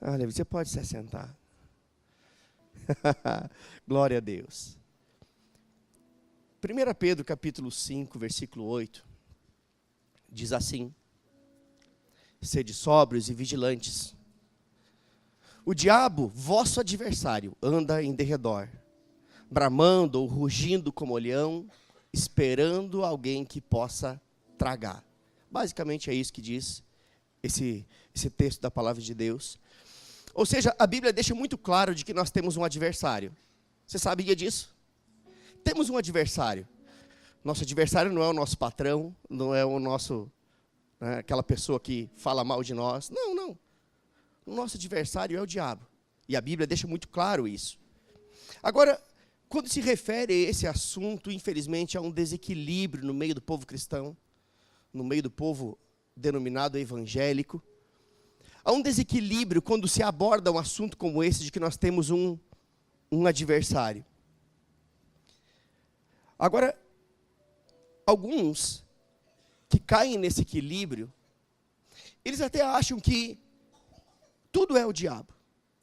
Olha, você pode se assentar. Glória a Deus. 1 Pedro capítulo 5, versículo 8, diz assim: sede sóbrios e vigilantes. O diabo, vosso adversário, anda em derredor, bramando ou rugindo como leão, esperando alguém que possa tragar. Basicamente é isso que diz esse texto da palavra de Deus. Ou seja, a Bíblia deixa muito claro de que nós temos um adversário. Você sabia disso? Temos um adversário. Nosso adversário não é o nosso patrão, não é o nosso, aquela pessoa que fala mal de nós. Não, não. O nosso adversário é o diabo. E a Bíblia deixa muito claro isso. Agora, quando se refere a esse assunto, infelizmente, há um desequilíbrio no meio do povo cristão, no meio do povo denominado evangélico. Há um desequilíbrio quando se aborda um assunto como esse, de que nós temos um adversário. Agora, alguns que caem nesse equilíbrio, eles até acham que tudo é o diabo.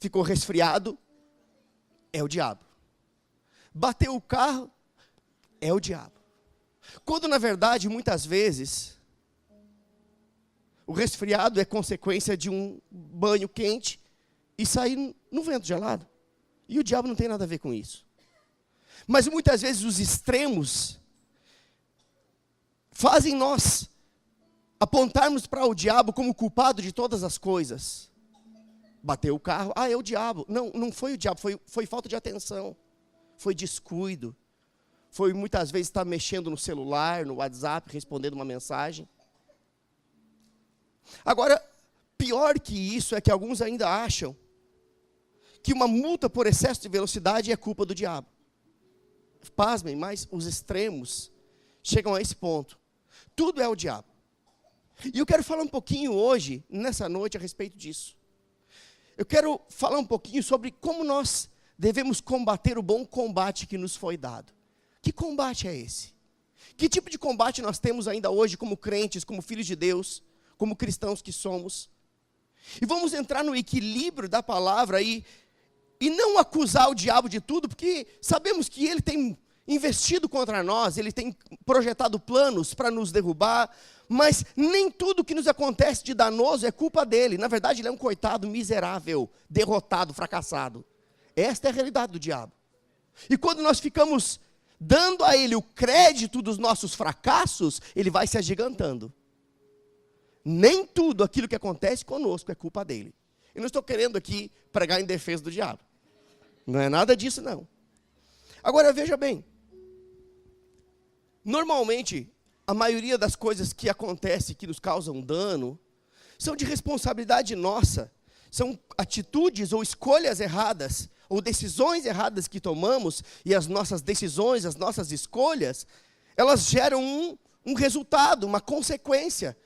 Ficou resfriado, é o diabo. Bateu o carro, é o diabo. Quando, na verdade, muitas vezes, o resfriado é consequência de um banho quente e sair no vento gelado. E o diabo não tem nada a ver com isso. Mas muitas vezes os extremos fazem nós apontarmos para o diabo como culpado de todas as coisas. Bateu o carro, é o diabo. Não, não foi o diabo, foi falta de atenção. Foi descuido. Foi muitas vezes estar mexendo no celular, no WhatsApp, respondendo uma mensagem. Agora, pior que isso é que alguns ainda acham que uma multa por excesso de velocidade é culpa do diabo. Pasmem, mas os extremos chegam a esse ponto. Tudo é o diabo. E eu quero falar um pouquinho hoje, nessa noite, a respeito disso. Eu quero falar um pouquinho sobre como nós devemos combater o bom combate que nos foi dado. Que combate é esse? Que tipo de combate nós temos ainda hoje como crentes, como filhos de Deus, como cristãos que somos? E vamos entrar no equilíbrio da palavra e não acusar o diabo de tudo, porque sabemos que ele tem investido contra nós, ele tem projetado planos para nos derrubar, mas nem tudo que nos acontece de danoso é culpa dele. Na verdade, ele é um coitado miserável, derrotado, fracassado. Esta é a realidade do diabo. E quando nós ficamos dando a ele o crédito dos nossos fracassos, ele vai se agigantando. Nem tudo aquilo que acontece conosco é culpa dele. Eu não estou querendo aqui pregar em defesa do diabo. Não é nada disso, não. Agora, veja bem. Normalmente, a maioria das coisas que acontecem, que nos causam dano, são de responsabilidade nossa. São atitudes ou escolhas erradas, ou decisões erradas que tomamos, e as nossas decisões, as nossas escolhas, elas geram um resultado, uma consequência.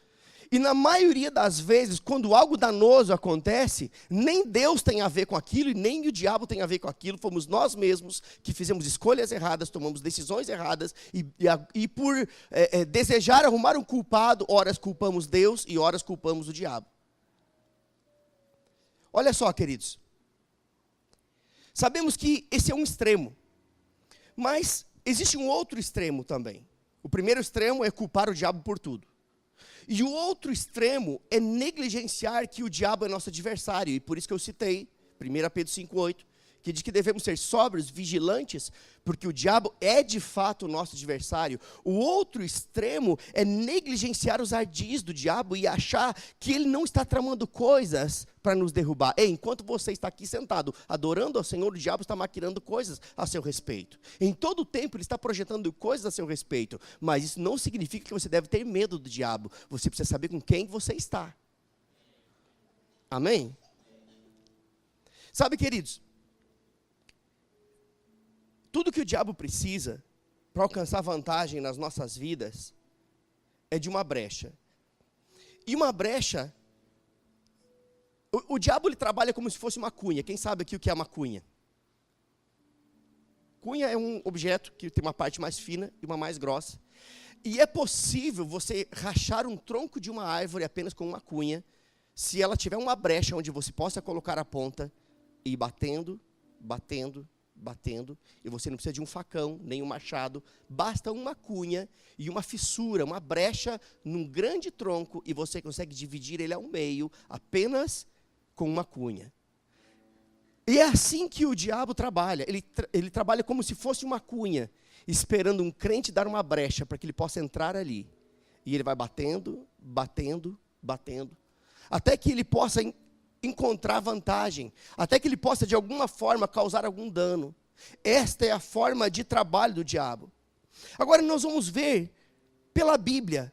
E na maioria das vezes, quando algo danoso acontece, nem Deus tem a ver com aquilo, e nem o diabo tem a ver com aquilo, fomos nós mesmos que fizemos escolhas erradas, tomamos decisões erradas, e por desejar arrumar um culpado, horas culpamos Deus e horas culpamos o diabo. Olha só, queridos, sabemos que esse é um extremo, mas existe um outro extremo também. O primeiro extremo é culpar o diabo por tudo. E o outro extremo é negligenciar que o diabo é nosso adversário. E por isso que eu citei 1 Pedro 5,8, que diz que devemos ser sóbrios, vigilantes, porque o diabo é de fato o nosso adversário. O outro extremo é negligenciar os ardis do diabo e achar que ele não está tramando coisas para nos derrubar. Enquanto você está aqui sentado, adorando ao Senhor, o diabo está maquinando coisas a seu respeito. Em todo o tempo ele está projetando coisas a seu respeito, mas isso não significa que você deve ter medo do diabo. Você precisa saber com quem você está. Amém? Sabe, queridos, tudo que o diabo precisa para alcançar vantagem nas nossas vidas é de uma brecha. E uma brecha, o diabo ele trabalha como se fosse uma cunha. Quem sabe aqui o que é uma cunha? Cunha é um objeto que tem uma parte mais fina e uma mais grossa. E é possível você rachar um tronco de uma árvore apenas com uma cunha, se ela tiver uma brecha onde você possa colocar a ponta e ir batendo, batendo, batendo, e você não precisa de um facão, nem um machado, basta uma cunha e uma fissura, uma brecha num grande tronco, e você consegue dividir ele ao meio, apenas com uma cunha. E é assim que o diabo trabalha, ele trabalha como se fosse uma cunha, esperando um crente dar uma brecha, para que ele possa entrar ali. E ele vai batendo, batendo, batendo, até que ele possa encontrar vantagem, até que ele possa de alguma forma causar algum dano. Esta é a forma de trabalho do diabo. Agora nós vamos ver pela Bíblia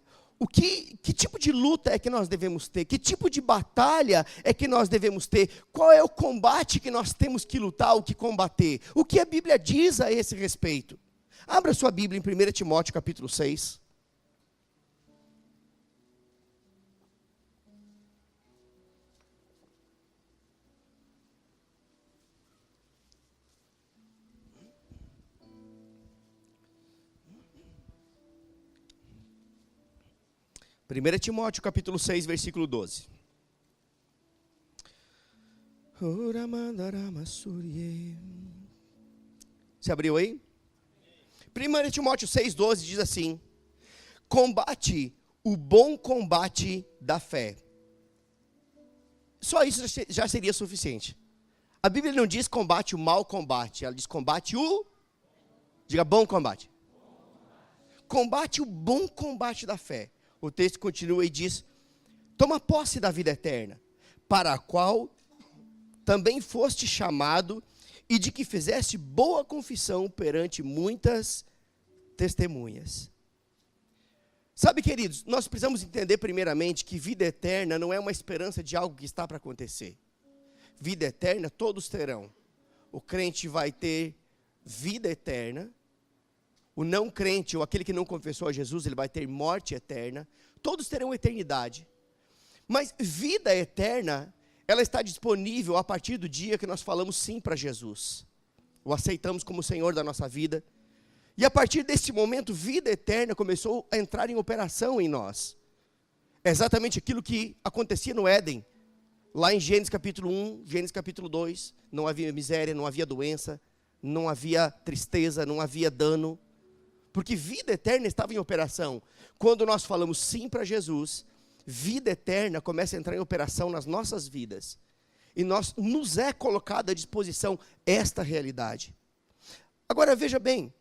que tipo de luta é que nós devemos ter, que tipo de batalha é que nós devemos ter, qual é o combate que nós temos que lutar, o que combater, o que a Bíblia diz a esse respeito. Abra sua Bíblia em 1 Timóteo capítulo 6. Primeira Timóteo capítulo 6, versículo 12. Você abriu aí? 1 Timóteo 6, 12 diz assim: combate o bom combate da fé. Só isso já seria suficiente. A Bíblia não diz combate o mau combate, ela diz combate o, diga bom combate. Combate o bom combate da fé. O texto continua e diz: toma posse da vida eterna, para a qual também foste chamado, e de que fizeste boa confissão perante muitas testemunhas. Sabe, queridos, nós precisamos entender primeiramente que vida eterna não é uma esperança de algo que está para acontecer. Vida eterna todos terão. O crente vai ter vida eterna. O não crente, ou aquele que não confessou a Jesus, ele vai ter morte eterna. Todos terão eternidade. Mas vida eterna, ela está disponível a partir do dia que nós falamos sim para Jesus. O aceitamos como Senhor da nossa vida. E a partir desse momento, vida eterna começou a entrar em operação em nós. É exatamente aquilo que acontecia no Éden. Lá em Gênesis capítulo 1, Gênesis capítulo 2, não havia miséria, não havia doença, não havia tristeza, não havia dano. Porque vida eterna estava em operação. Quando nós falamos sim para Jesus, vida eterna começa a entrar em operação nas nossas vidas. E nos é colocada à disposição esta realidade. Agora veja bem,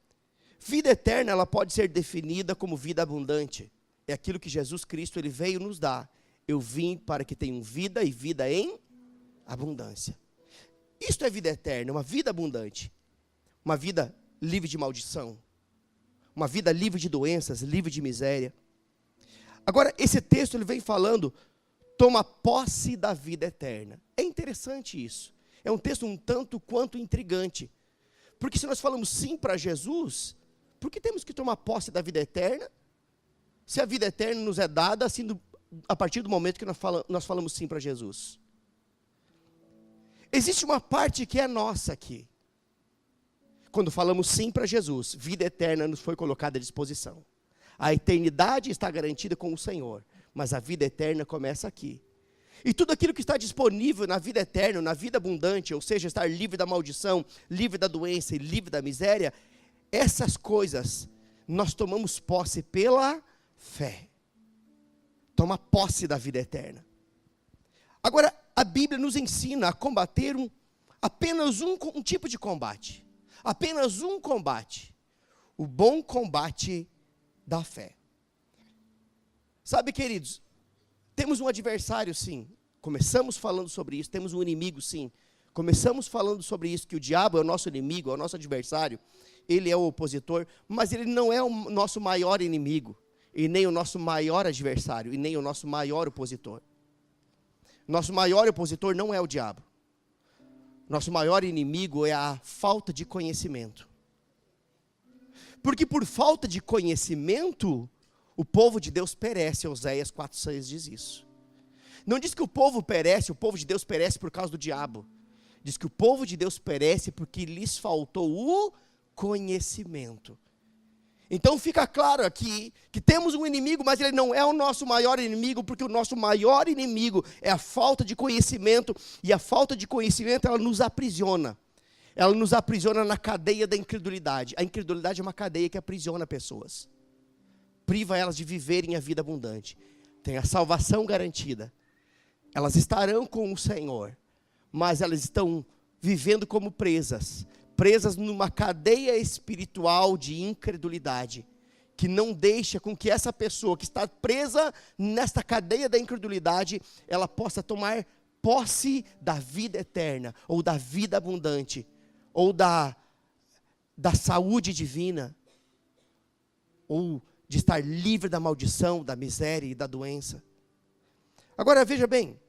vida eterna ela pode ser definida como vida abundante. É aquilo que Jesus Cristo ele veio nos dar. Eu vim para que tenham vida e vida em abundância. Isto é vida eterna, uma vida abundante. Uma vida livre de maldição. Uma vida livre de doenças, livre de miséria. Agora, esse texto ele vem falando, toma posse da vida eterna. É interessante isso. É um texto um tanto quanto intrigante. Porque se nós falamos sim para Jesus, por que temos que tomar posse da vida eterna? Se a vida eterna nos é dada assim, a partir do momento que nós falamos sim para Jesus. Existe uma parte que é nossa aqui. Quando falamos sim para Jesus, vida eterna nos foi colocada à disposição. A eternidade está garantida com o Senhor, mas a vida eterna começa aqui. E tudo aquilo que está disponível na vida eterna, na vida abundante, ou seja, estar livre da maldição, livre da doença e livre da miséria, essas coisas nós tomamos posse pela fé. Toma posse da vida eterna. Agora, a Bíblia nos ensina a combater apenas um tipo de combate. Apenas um combate, o bom combate da fé. Sabe, queridos, temos um adversário sim, começamos falando sobre isso, temos um inimigo sim, começamos falando sobre isso, que o diabo é o nosso inimigo, é o nosso adversário, ele é o opositor, mas ele não é o nosso maior inimigo, e nem o nosso maior adversário, e nem o nosso maior opositor. Nosso maior opositor não é o diabo. Nosso maior inimigo é a falta de conhecimento. Porque por falta de conhecimento, o povo de Deus perece. Oséias 4,6 diz isso. Não diz que o povo perece, o povo de Deus perece por causa do diabo. Diz que o povo de Deus perece porque lhes faltou o conhecimento. Então fica claro aqui que temos um inimigo, mas ele não é o nosso maior inimigo, porque o nosso maior inimigo é a falta de conhecimento, e a falta de conhecimento, ela nos aprisiona. Ela nos aprisiona na cadeia da incredulidade. A incredulidade é uma cadeia que aprisiona pessoas. Priva elas de viverem a vida abundante. Tem a salvação garantida. Elas estarão com o Senhor, mas elas estão vivendo como presas numa cadeia espiritual de incredulidade, que não deixa com que essa pessoa que está presa nesta cadeia da incredulidade, ela possa tomar posse da vida eterna, ou da vida abundante, ou da saúde divina, ou de estar livre da maldição, da miséria e da doença. Agora veja bem,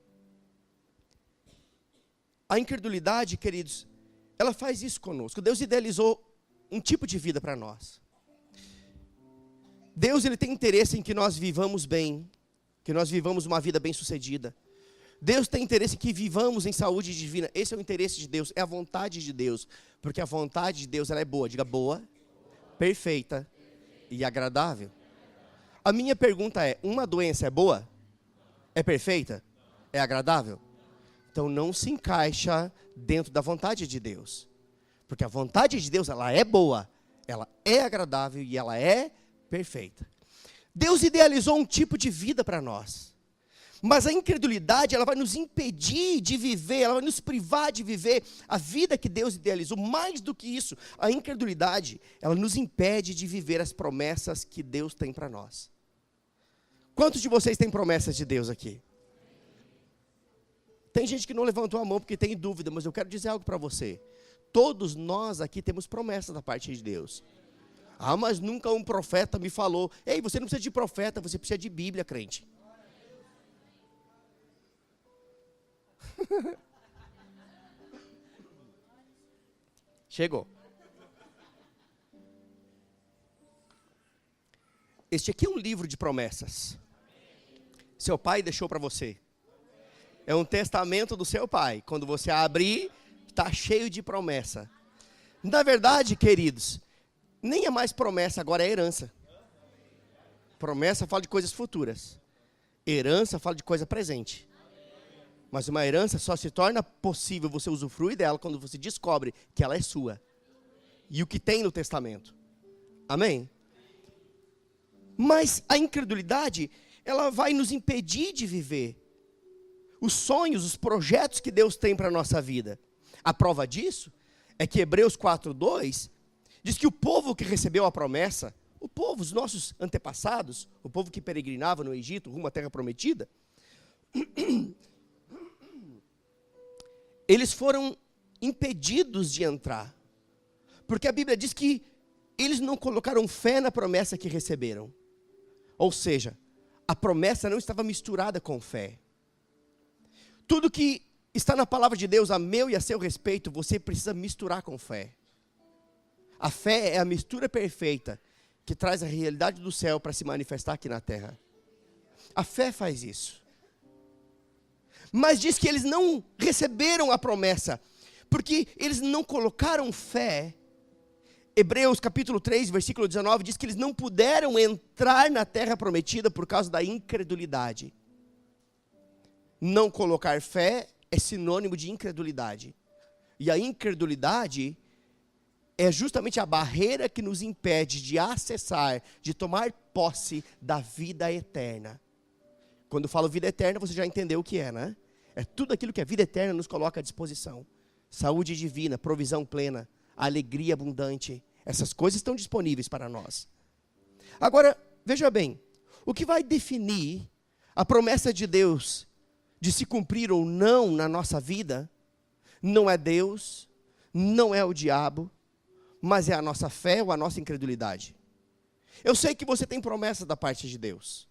a incredulidade, queridos, ela faz isso conosco. Deus idealizou um tipo de vida para nós. Deus, ele tem interesse em que nós vivamos bem, que nós vivamos uma vida bem-sucedida. Deus tem interesse em que vivamos em saúde divina. Esse é o interesse de Deus, é a vontade de Deus. Porque a vontade de Deus, ela é boa. Diga boa, perfeita e agradável. A minha pergunta é, uma doença é boa? É perfeita? É agradável? Então não se encaixa dentro da vontade de Deus. Porque a vontade de Deus, ela é boa, ela é agradável e ela é perfeita. Deus idealizou um tipo de vida para nós. Mas a incredulidade, ela vai nos impedir de viver, ela vai nos privar de viver a vida que Deus idealizou. Mais do que isso, a incredulidade, ela nos impede de viver as promessas que Deus tem para nós. Quantos de vocês têm promessas de Deus aqui? Tem gente que não levantou a mão porque tem dúvida, mas eu quero dizer algo para você. Todos nós aqui temos promessas da parte de Deus. Ah, mas nunca um profeta me falou. Ei, você não precisa de profeta, você precisa de Bíblia, crente. Chegou. Este aqui é um livro de promessas. Seu pai deixou para você. É um testamento do seu pai. Quando você abrir, está cheio de promessa. Na verdade, queridos, nem é mais promessa, agora é herança. Promessa fala de coisas futuras. Herança fala de coisa presente. Mas uma herança só se torna possível você usufruir dela quando você descobre que ela é sua. E o que tem no testamento. Amém? Mas a incredulidade, ela vai nos impedir de viver os sonhos, os projetos que Deus tem para a nossa vida. A prova disso é que Hebreus 4:2 diz que o povo que recebeu a promessa, o povo, os nossos antepassados, o povo que peregrinava no Egito, rumo à terra prometida, eles foram impedidos de entrar. Porque a Bíblia diz que eles não colocaram fé na promessa que receberam. Ou seja, a promessa não estava misturada com fé. Tudo que está na palavra de Deus a meu e a seu respeito, você precisa misturar com fé. A fé é a mistura perfeita que traz a realidade do céu para se manifestar aqui na terra. A fé faz isso. Mas diz que eles não receberam a promessa, porque eles não colocaram fé. Hebreus capítulo 3, versículo 19, diz que eles não puderam entrar na terra prometida por causa da incredulidade. Não colocar fé é sinônimo de incredulidade. E a incredulidade é justamente a barreira que nos impede de acessar, de tomar posse da vida eterna. Quando eu falo vida eterna, você já entendeu o que é, né? É tudo aquilo que a vida eterna nos coloca à disposição. Saúde divina, provisão plena, alegria abundante. Essas coisas estão disponíveis para nós. Agora, veja bem, o que vai definir a promessa de Deus de se cumprir ou não na nossa vida, não é Deus, não é o diabo, mas é a nossa fé ou a nossa incredulidade. Eu sei que você tem promessa da parte de Deus.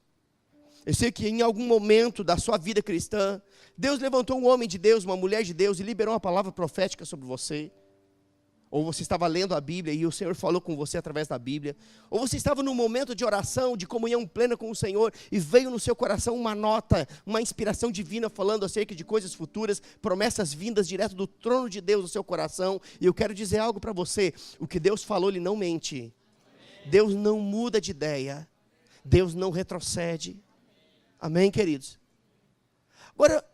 Eu sei que em algum momento da sua vida cristã, Deus levantou um homem de Deus, uma mulher de Deus e liberou uma palavra profética sobre você. Ou você estava lendo a Bíblia e o Senhor falou com você através da Bíblia. Ou você estava num momento de oração, de comunhão plena com o Senhor e veio no seu coração uma nota, uma inspiração divina falando acerca de coisas futuras, promessas vindas direto do trono de Deus no seu coração. E eu quero dizer algo para você, o que Deus falou, Ele não mente. Deus não muda de ideia. Deus não retrocede. Amém, queridos? Agora,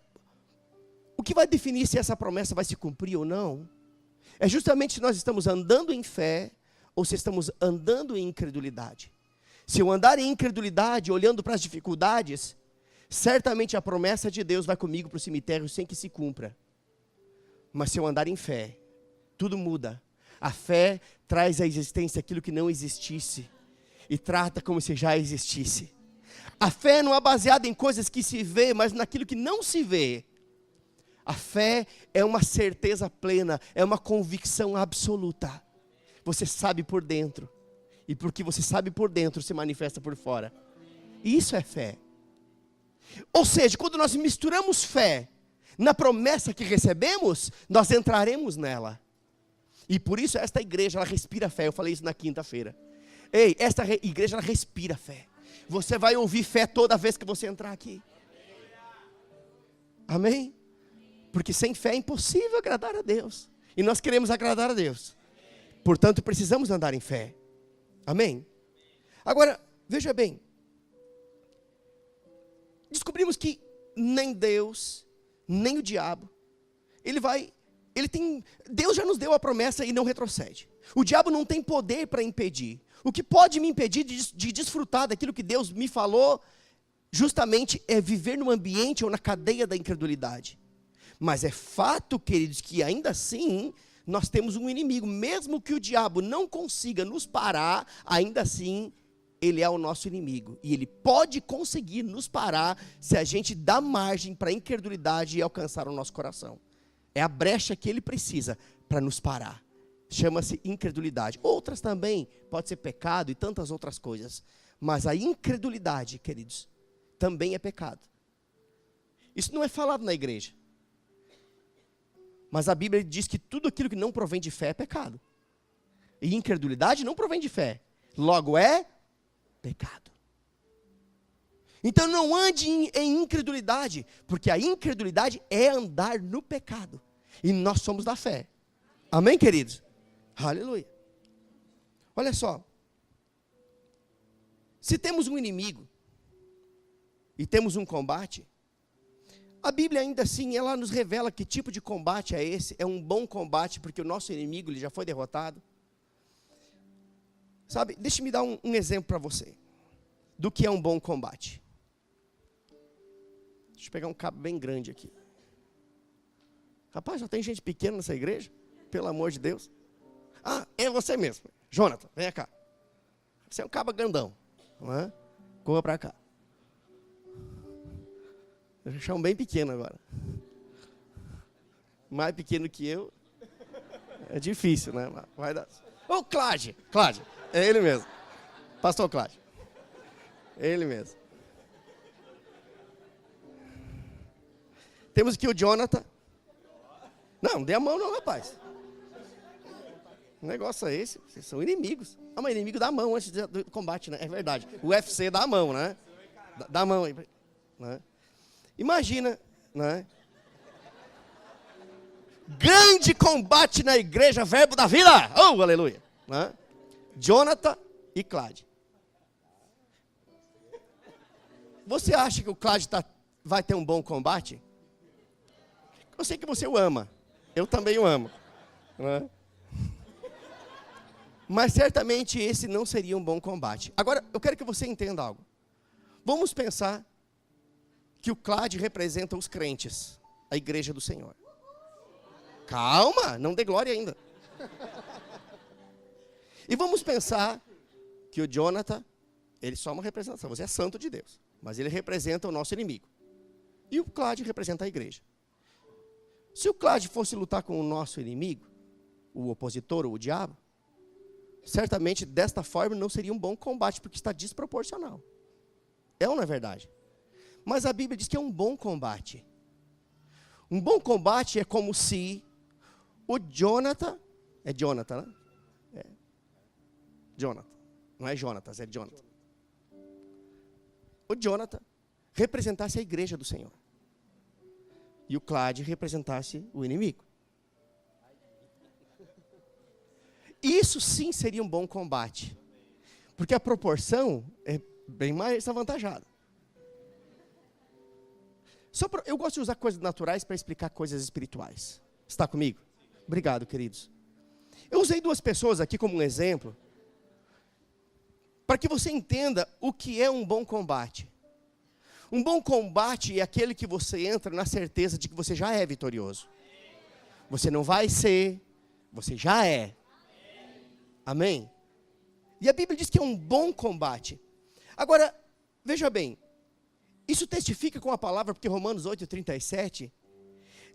o que vai definir se essa promessa vai se cumprir ou não, é justamente se nós estamos andando em fé ou se estamos andando em incredulidade. Se eu andar em incredulidade, olhando para as dificuldades, certamente a promessa de Deus vai comigo para o cemitério sem que se cumpra. Mas se eu andar em fé, tudo muda. A fé traz à existência aquilo que não existisse e trata como se já existisse. A fé não é baseada em coisas que se vê, mas naquilo que não se vê. A fé é uma certeza plena, é uma convicção absoluta. Você sabe por dentro. E porque você sabe por dentro, se manifesta por fora. Isso é fé. Ou seja, quando nós misturamos fé na promessa que recebemos, nós entraremos nela. E por isso esta igreja, ela respira fé. Eu falei isso na quinta-feira. Ei, esta igreja, ela respira fé. Você vai ouvir fé toda vez que você entrar aqui. Amém? Porque sem fé é impossível agradar a Deus. E nós queremos agradar a Deus. Portanto, precisamos andar em fé. Amém? Agora, veja bem. Descobrimos que nem Deus, nem o diabo, Deus já nos deu a promessa e não retrocede. O diabo não tem poder para impedir. O que pode me impedir de desfrutar daquilo que Deus me falou, justamente é viver no ambiente ou na cadeia da incredulidade. Mas é fato, queridos, que ainda assim nós temos um inimigo. Mesmo que o diabo não consiga nos parar, ainda assim ele é o nosso inimigo. E ele pode conseguir nos parar se a gente dá margem para a incredulidade e alcançar o nosso coração. É a brecha que ele precisa para nos parar. Chama-se incredulidade. Outras também, pode ser pecado e tantas outras coisas. Mas a incredulidade, queridos, também é pecado. Isso não é falado na igreja. Mas a Bíblia diz que tudo aquilo que não provém de fé é pecado. E incredulidade não provém de fé. Logo é pecado. Então não ande em incredulidade, porque a incredulidade é andar no pecado. E nós somos da fé. Amém, queridos? Aleluia. Olha só. Se temos um inimigo e temos um combate, a Bíblia ainda assim, ela nos revela que tipo de combate é esse. É um bom combate, porque o nosso inimigo ele já foi derrotado. Sabe, deixa-me dar um exemplo para você, do que é um bom combate. Deixa eu pegar um cabo bem grande aqui. Rapaz, já tem gente pequena nessa igreja? Pelo amor de Deus. Ah, é você mesmo. Jonathan, vem cá. Você é um cabo grandão, não é? Corra para cá. Eu achei um bem pequeno agora. Mais pequeno que eu. É difícil, né? Vai dar. Ô, Cláudio. Cláudio. É ele mesmo. Pastor Cláudio. É ele mesmo. Temos aqui o Jonathan. Não dê a mão não, rapaz. O negócio é esse. Vocês são inimigos. Ah, mas inimigo dá a mão antes do combate, né? É verdade. O UFC dá a mão, né? Dá a mão aí. Né? Imagina, né? Grande combate na igreja, verbo da vida. Oh, aleluia. Né? Jonathan e Cláudio. Você acha que o Cláudio vai ter um bom combate? Eu sei que você o ama. Eu também o amo. Né? Mas certamente esse não seria um bom combate. Agora, eu quero que você entenda algo. Vamos pensar que o Cláudio representa os crentes, a igreja do Senhor. Calma, não dê glória ainda. E vamos pensar que o Jonathan, ele só é uma representação, você é santo de Deus, mas ele representa o nosso inimigo. E o Cláudio representa a igreja. Se o Cláudio fosse lutar com o nosso inimigo, o opositor ou o diabo, certamente desta forma não seria um bom combate, porque está desproporcional. É ou não é verdade? Mas a Bíblia diz que é um bom combate. Um bom combate é como se o Jonathan, é Jonathan, né? É. Jonathan, não é Jonatas, é Jonathan. O Jonathan representasse a igreja do Senhor. E o Cláudio representasse o inimigo. Isso sim seria um bom combate. Porque a proporção é bem mais avantajada. Eu gosto de usar coisas naturais para explicar coisas espirituais. Está comigo? Obrigado, queridos. Eu usei 2 pessoas aqui como um exemplo, para que você entenda o que é um bom combate. Um bom combate é aquele que você entra na certeza de que você já é vitorioso. Você não vai ser, você já é. Amém? E a Bíblia diz que é um bom combate. Agora, veja bem, isso testifica com a palavra, porque Romanos 8:37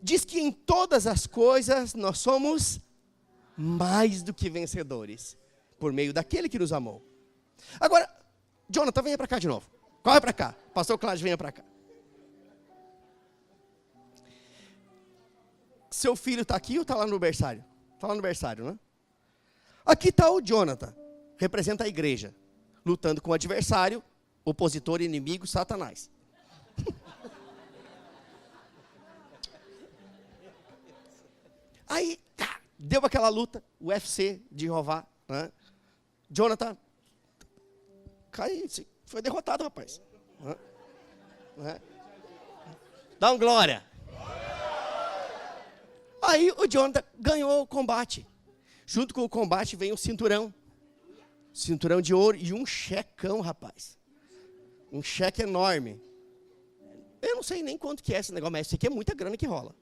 diz que em todas as coisas nós somos mais do que vencedores, por meio daquele que nos amou. Agora, Jonathan, venha para cá de novo. Corre para cá. Pastor Cláudio, venha para cá. Seu filho está aqui ou está lá no berçário? Está lá no berçário, né? Aqui está o Jonathan, representa a igreja, lutando com o adversário, opositor, inimigo, Satanás. Aí, deu aquela luta, o UFC de Jeová, né? Jonathan foi derrotado, rapaz. Dá um glória. Aí o Jonathan ganhou o combate. Junto com o combate vem um cinturão. Cinturão de ouro e um checão, rapaz. Um cheque enorme. Eu não sei nem quanto que é esse negócio, mas isso aqui é muita grana que rola.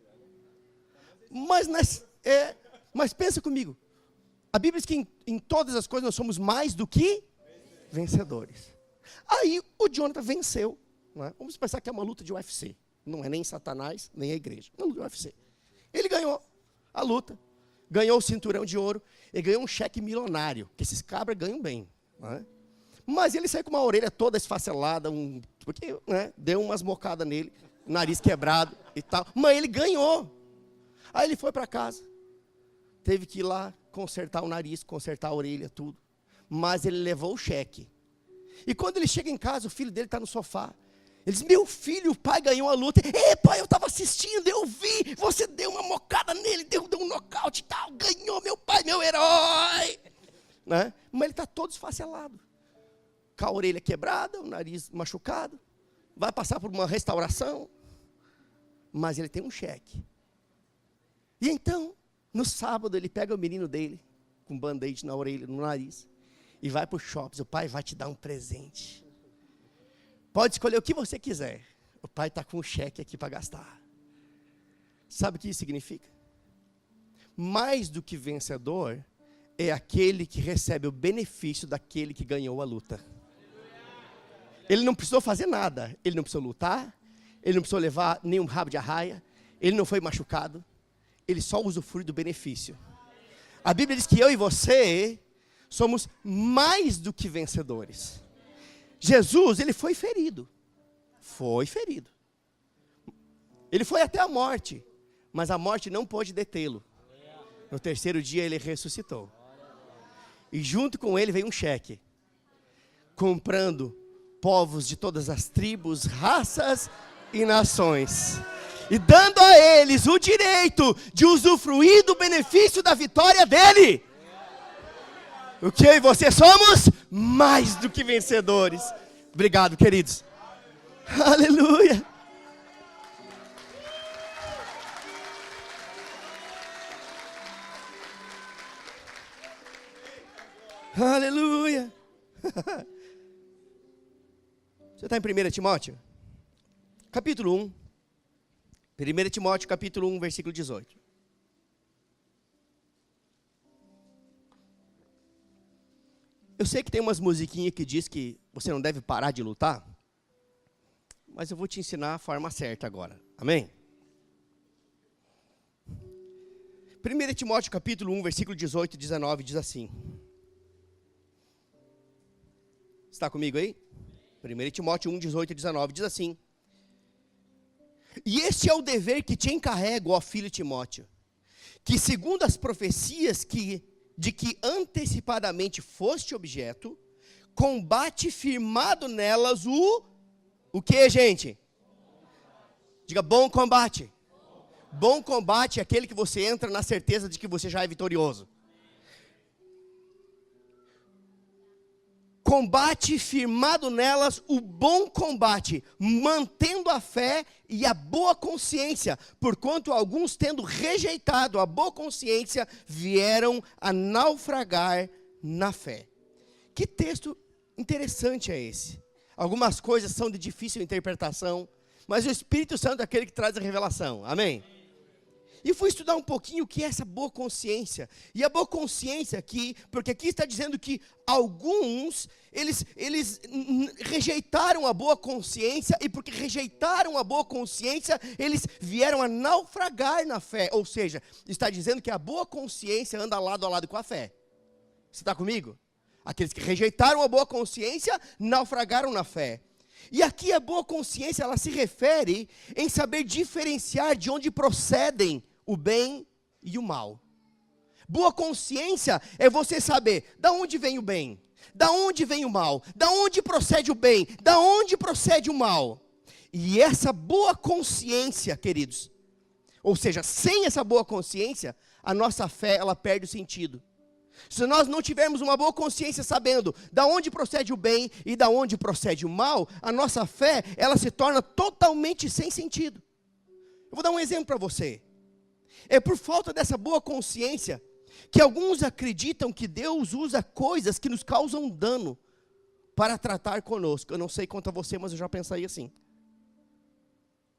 Mas pensa comigo. A Bíblia diz que em todas as coisas nós somos mais do que vencedores. Aí o Jonathan venceu. Não é? Vamos pensar que é uma luta de UFC. Não é nem Satanás, nem a igreja. Uma luta de UFC. Ele ganhou a luta. Ganhou o cinturão de ouro. Ele ganhou um cheque milionário. Que esses cabras ganham bem. Não é? Mas ele saiu com uma orelha toda esfacelada. Porque deu umas mocadas nele. Nariz quebrado e tal. Mas ele ganhou. Aí ele foi para casa. Teve que ir lá consertar o nariz, consertar a orelha, tudo. Mas ele levou o cheque. E quando ele chega em casa, o filho dele está no sofá. Ele diz, meu filho, o pai ganhou a luta. Ei, pai, eu estava assistindo, eu vi. Você deu uma mocada nele, deu um nocaute e tal. Ganhou, meu pai, meu herói. Né? Mas ele está todo esfacelado. Com a orelha quebrada, o nariz machucado. Vai passar por uma restauração. Mas ele tem um cheque. E então, no sábado, ele pega o menino dele, com band-aid na orelha, no nariz, e vai para o shopping. O pai vai te dar um presente. Pode escolher o que você quiser. O pai está com um cheque aqui para gastar. Sabe o que isso significa? Mais do que vencedor, é aquele que recebe o benefício daquele que ganhou a luta. Ele não precisou fazer nada. Ele não precisou lutar. Ele não precisou levar nenhum rabo de arraia. Ele não foi machucado. Ele só usufrui do benefício. A Bíblia diz que eu e você somos mais do que vencedores. Jesus, ele foi ferido. Foi ferido. Ele foi até a morte. Mas a morte não pôde detê-lo. No terceiro dia ele ressuscitou. E junto com ele veio um cheque. Comprando povos de todas as tribos, raças e nações. E dando a eles o direito de usufruir do benefício da vitória dele. O que eu e você somos? Mais do que vencedores. Obrigado, queridos. Aleluia. Aleluia. Você está em 1 Timóteo? Capítulo 1. 1 Timóteo, capítulo 1, versículo 18. Eu sei que tem umas musiquinhas que diz que você não deve parar de lutar, mas eu vou te ensinar a forma certa agora. Amém? 1 Timóteo, capítulo 1, versículo 18 e 19, diz assim. Está comigo aí? 1 Timóteo 1, 18 e 19, diz assim. E este é o dever que te encarrego, ó filho Timóteo, que segundo as profecias de que antecipadamente foste objeto, combate firmado nelas o que, gente? Diga, bom combate. Bom combate é aquele que você entra na certeza de que você já é vitorioso. combate firmado nelas o bom combate, mantendo a fé e a boa consciência, porquanto alguns, tendo rejeitado a boa consciência, vieram a naufragar na fé. Que texto interessante é esse? Algumas coisas são de difícil interpretação, mas o Espírito Santo é aquele que traz a revelação, amém? E fui estudar um pouquinho o que é essa boa consciência. E a boa consciência aqui, porque aqui está dizendo que alguns, eles rejeitaram a boa consciência, e porque rejeitaram a boa consciência, eles vieram a naufragar na fé. Ou seja, está dizendo que a boa consciência anda lado a lado com a fé. Você está comigo? Aqueles que rejeitaram a boa consciência, naufragaram na fé. E aqui a boa consciência, ela se refere em saber diferenciar de onde procedem o bem e o mal. Boa consciência é você saber da onde vem o bem, da onde vem o mal, da onde procede o bem, da onde procede o mal. E essa boa consciência, queridos, ou seja, sem essa boa consciência, a nossa fé, ela perde o sentido. Se nós não tivermos uma boa consciência sabendo da onde procede o bem e da onde procede o mal, a nossa fé, ela se torna totalmente sem sentido. Eu vou dar um exemplo para você. É por falta dessa boa consciência que alguns acreditam que Deus usa coisas que nos causam dano para tratar conosco. Eu não sei quanto a você, mas eu já pensei assim.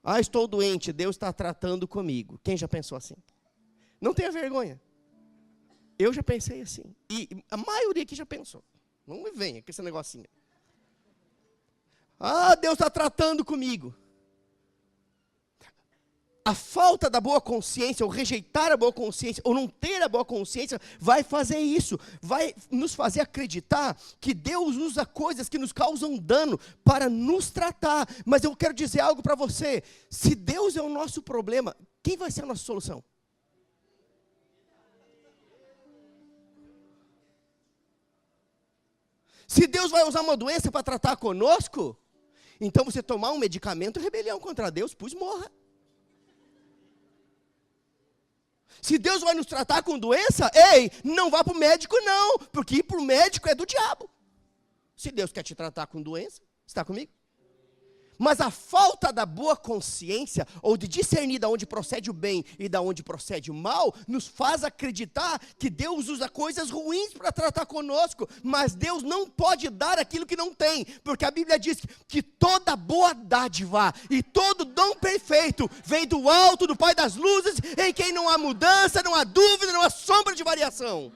Ah, estou doente, Deus está tratando comigo. Quem já pensou assim? Não tenha vergonha. Eu já pensei assim. E a maioria aqui já pensou. Não me venha com esse negocinho. Ah, Deus está tratando comigo. A falta da boa consciência, ou rejeitar a boa consciência, ou não ter a boa consciência, vai fazer isso. Vai nos fazer acreditar que Deus usa coisas que nos causam dano para nos tratar. Mas eu quero dizer algo para você. Se Deus é o nosso problema, quem vai ser a nossa solução? Se Deus vai usar uma doença para tratar conosco, então você tomar um medicamento é rebelião contra Deus, pois morra. Se Deus vai nos tratar com doença, ei, não vá para o médico não, porque ir para o médico é do diabo. Se Deus quer te tratar com doença, está comigo? Mas a falta da boa consciência, ou de discernir de onde procede o bem e de onde procede o mal, nos faz acreditar que Deus usa coisas ruins para tratar conosco, mas Deus não pode dar aquilo que não tem, porque a Bíblia diz que toda boa dádiva e todo dom perfeito vem do alto, do Pai das luzes, em quem não há mudança, não há dúvida, não há sombra de variação.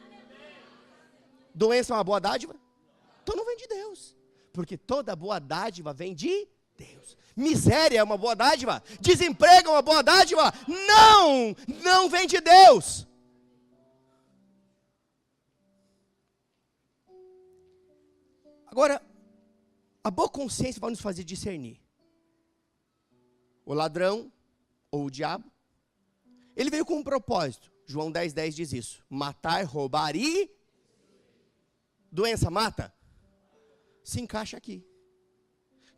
Doença é uma boa dádiva? Então não vem de Deus, porque toda boa dádiva vem de Deus. Miséria é uma boa dádiva? Desemprego é uma boa dádiva? Não, não vem de Deus. Agora, a boa consciência vai nos fazer discernir. O ladrão, ou o diabo, ele veio com um propósito. João 10:10 diz isso. Matar, roubar e... Doença mata? Se encaixa aqui.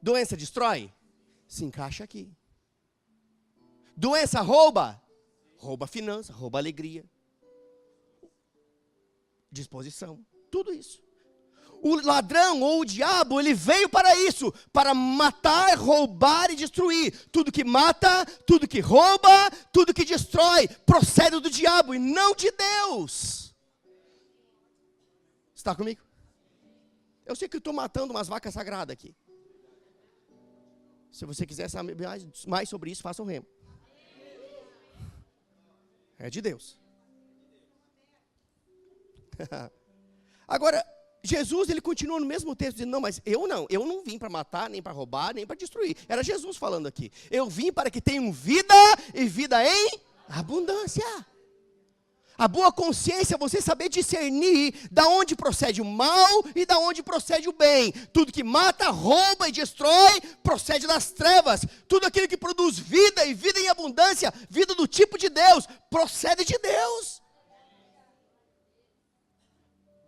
Doença destrói? Se encaixa aqui. Doença rouba? Rouba finança, rouba alegria. Disposição. Tudo isso. O ladrão ou o diabo, ele veio para isso. Para matar, roubar e destruir. Tudo que mata, tudo que rouba, tudo que destrói, procede do diabo e não de Deus. Está comigo? Eu sei que eu estou matando umas vacas sagradas aqui. Se você quiser saber mais sobre isso, faça um remo. É de Deus. Agora, Jesus, ele continua no mesmo texto, dizendo, não, mas eu não vim para matar, nem para roubar, nem para destruir. Era Jesus falando aqui. Eu vim para que tenham vida e vida em abundância. A boa consciência é você saber discernir da onde procede o mal e da onde procede o bem. Tudo que mata, rouba e destrói, procede das trevas. Tudo aquilo que produz vida e vida em abundância, vida do tipo de Deus, procede de Deus.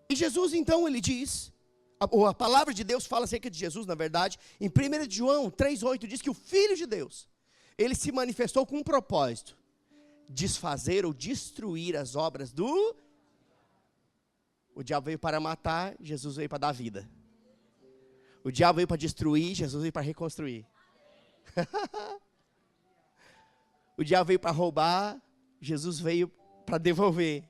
E Jesus então, ele diz, a palavra de Deus fala acerca de Jesus, na verdade, em 1 João 3,8 diz que o Filho de Deus, ele se manifestou com um propósito. Desfazer ou destruir as obras do... O diabo veio para matar, Jesus veio para dar vida. O diabo veio para destruir, Jesus veio para reconstruir. O diabo veio para roubar, Jesus veio para devolver.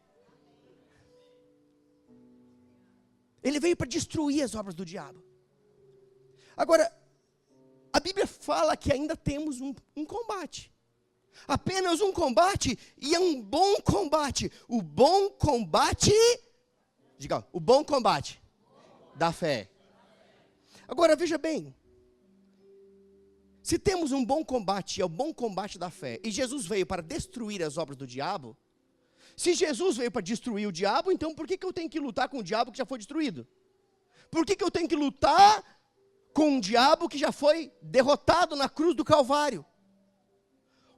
Ele veio para destruir as obras do diabo. Agora, a Bíblia fala que ainda temos um combate. Apenas um combate, e é um bom combate. O bom combate, diga, o bom combate da fé. Agora veja bem, se temos um bom combate, é o bom combate da fé, e Jesus veio para destruir as obras do diabo, se Jesus veio para destruir o diabo, então por que eu tenho que lutar com o diabo que já foi destruído? Por que eu tenho que lutar com um diabo que já foi derrotado na cruz do Calvário?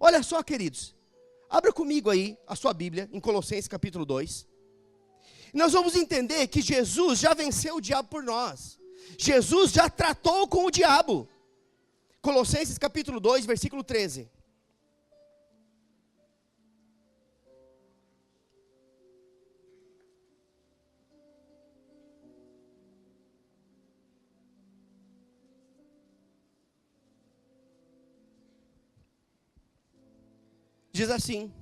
Olha só, queridos, abra comigo aí a sua Bíblia, em Colossenses capítulo 2, nós vamos entender que Jesus já venceu o diabo por nós. Jesus já tratou com o diabo. Colossenses capítulo 2, versículo 13. Diz assim: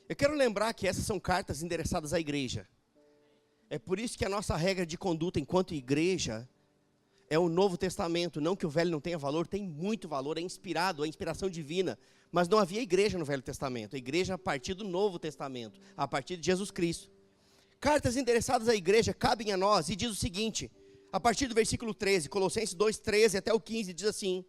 eu quero lembrar que essas são cartas endereçadas à igreja. É por isso que a nossa regra de conduta enquanto igreja é o Novo Testamento. Não que o Velho não tenha valor, tem muito valor, é inspirado, é inspiração divina. Mas não havia igreja no Velho Testamento, a igreja a partir do Novo Testamento, a partir de Jesus Cristo. Cartas endereçadas à igreja cabem a nós, e diz o seguinte, a partir do versículo 13, Colossenses 2, 13 até o 15, diz assim: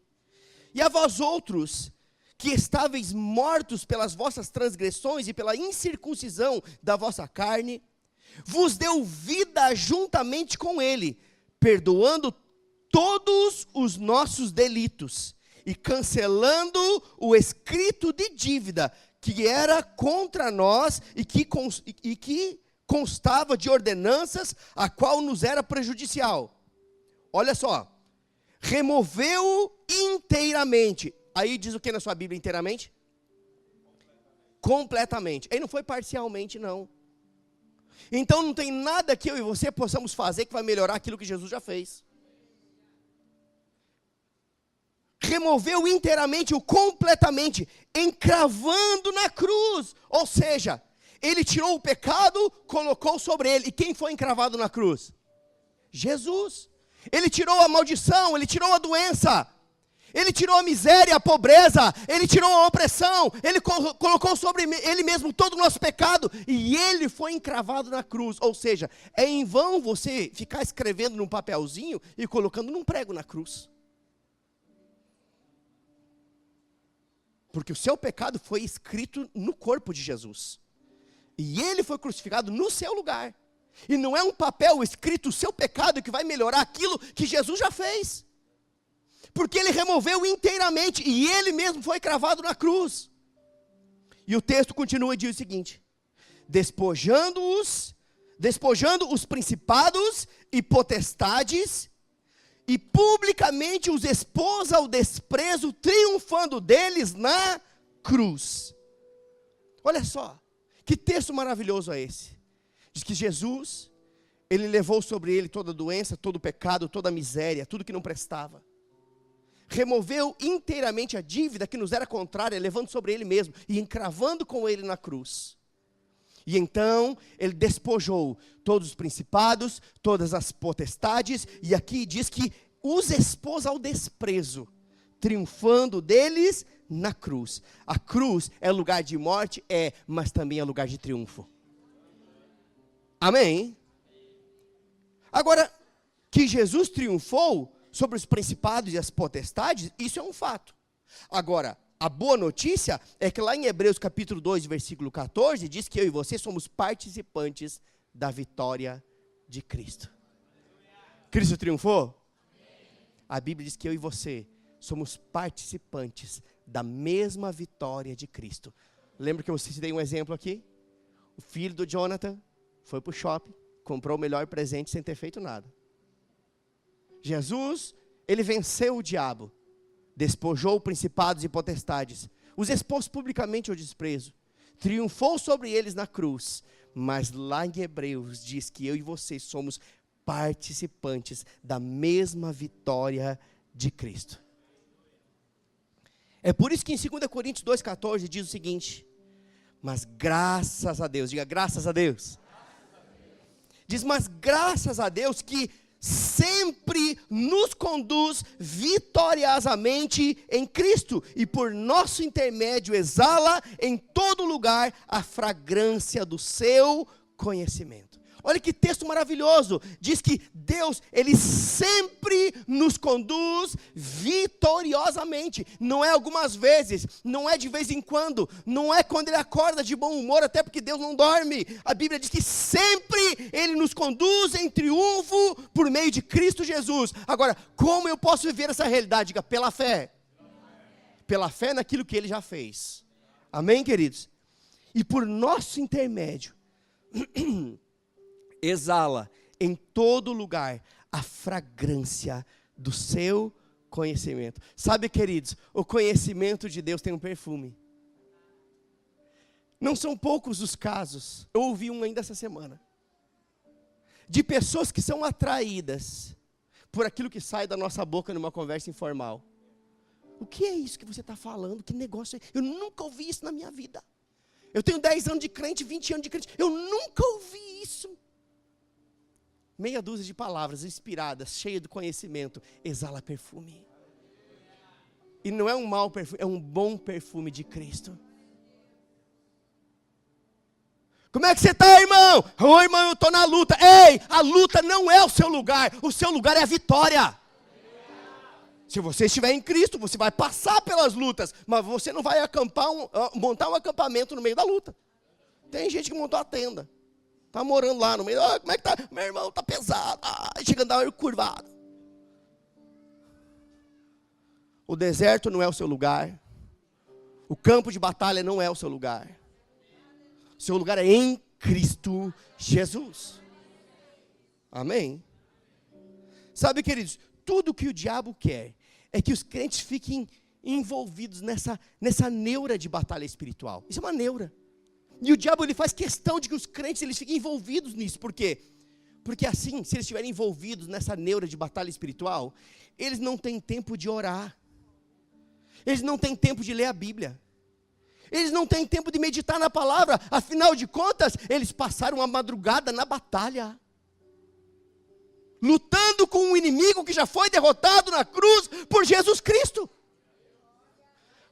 e a vós outros, que estáveis mortos pelas vossas transgressões e pela incircuncisão da vossa carne, vos deu vida juntamente com ele, perdoando todos os nossos delitos e cancelando o escrito de dívida que era contra nós e que constava de ordenanças, a qual nos era prejudicial. Olha só, removeu inteiramente. Aí diz o que na sua Bíblia inteiramente? Completamente. Aí não foi parcialmente, não. Então não tem nada que eu e você possamos fazer que vai melhorar aquilo que Jesus já fez. Removeu inteiramente ou completamente, encravando na cruz. Ou seja, ele tirou o pecado, colocou sobre ele. E quem foi encravado na cruz? Jesus. Ele tirou a maldição, ele tirou a doença. Ele tirou a miséria, a pobreza, ele tirou a opressão, ele colocou sobre ele mesmo todo o nosso pecado, e ele foi encravado na cruz. Ou seja, é em vão você ficar escrevendo num papelzinho e colocando num prego na cruz. Porque o seu pecado foi escrito no corpo de Jesus, e ele foi crucificado no seu lugar. E não é um papel escrito o seu pecado que vai melhorar aquilo que Jesus já fez. Porque ele removeu inteiramente, e ele mesmo foi cravado na cruz. E o texto continua e diz o seguinte: despojando os principados e potestades, e publicamente os expôs ao desprezo, triunfando deles na cruz. Olha só, que texto maravilhoso é esse. Diz que Jesus, ele levou sobre ele toda a doença, todo o pecado, toda a miséria, tudo que não prestava. Removeu inteiramente a dívida que nos era contrária, levando sobre ele mesmo e encravando com ele na cruz. E então ele despojou todos os principados, todas as potestades, e aqui diz que os expôs ao desprezo, triunfando deles na cruz. A cruz é lugar de morte, mas também é lugar de triunfo. Amém? Agora, que Jesus triunfou sobre os principados e as potestades, isso é um fato. Agora, a boa notícia é que lá em Hebreus capítulo 2, versículo 14, diz que eu e você somos participantes da vitória de Cristo. Cristo triunfou? A Bíblia diz que eu e você somos participantes da mesma vitória de Cristo. Lembra que eu citei um exemplo aqui? O filho do Jonathan foi para o shopping, comprou o melhor presente sem ter feito nada. Jesus, ele venceu o diabo, despojou principados e potestades, os expôs publicamente ao desprezo, triunfou sobre eles na cruz, mas lá em Hebreus diz que eu e você somos participantes da mesma vitória de Cristo. É por isso que em 2 Coríntios 2,14 diz o seguinte: mas graças a Deus, diga graças a Deus. Diz, mas graças a Deus que sempre nos conduz vitoriosamente em Cristo, e por nosso intermédio exala em todo lugar a fragrância do seu conhecimento. Olha que texto maravilhoso, diz que Deus, Ele sempre nos conduz vitoriosamente, não é algumas vezes, não é de vez em quando, não é quando Ele acorda de bom humor, até porque Deus não dorme, a Bíblia diz que sempre Ele nos conduz em triunfo por meio de Cristo Jesus. Agora, como eu posso viver essa realidade? Diga, pela fé naquilo que Ele já fez, amém, queridos? E por nosso intermédio, exala em todo lugar a fragrância do seu conhecimento. Sabe, queridos, o conhecimento de Deus tem um perfume. Não são poucos os casos, eu ouvi um ainda essa semana, de pessoas que são atraídas por aquilo que sai da nossa boca numa conversa informal. O que é isso que você está falando? Que negócio é? Eu nunca ouvi isso na minha vida. Eu tenho 10 anos de crente, 20 anos de crente, eu nunca ouvi isso. Meia dúzia de palavras inspiradas, cheias de conhecimento, exala perfume. E não é um mau perfume, é um bom perfume de Cristo. Como é que você está, irmão? Ô, irmão, eu estou na luta. Ei, a luta não é o seu lugar é a vitória. Se você estiver em Cristo, você vai passar pelas lutas, mas você não vai montar um acampamento no meio da luta. Tem gente que montou a tenda. Está morando lá no meio, como é que tá? Meu irmão, está pesado, chega a andar curvado. O deserto não é o seu lugar, o campo de batalha não é o seu lugar. O seu lugar é em Cristo Jesus. Amém? Sabe, queridos, tudo que o diabo quer é que os crentes fiquem envolvidos nessa neura de batalha espiritual. Isso é uma neura. E o diabo, ele faz questão de que os crentes eles fiquem envolvidos nisso. Por quê? Porque assim, se eles estiverem envolvidos nessa neura de batalha espiritual, eles não têm tempo de orar. Eles não têm tempo de ler a Bíblia. Eles não têm tempo de meditar na palavra. Afinal de contas, eles passaram a madrugada na batalha, lutando com um inimigo que já foi derrotado na cruz por Jesus Cristo.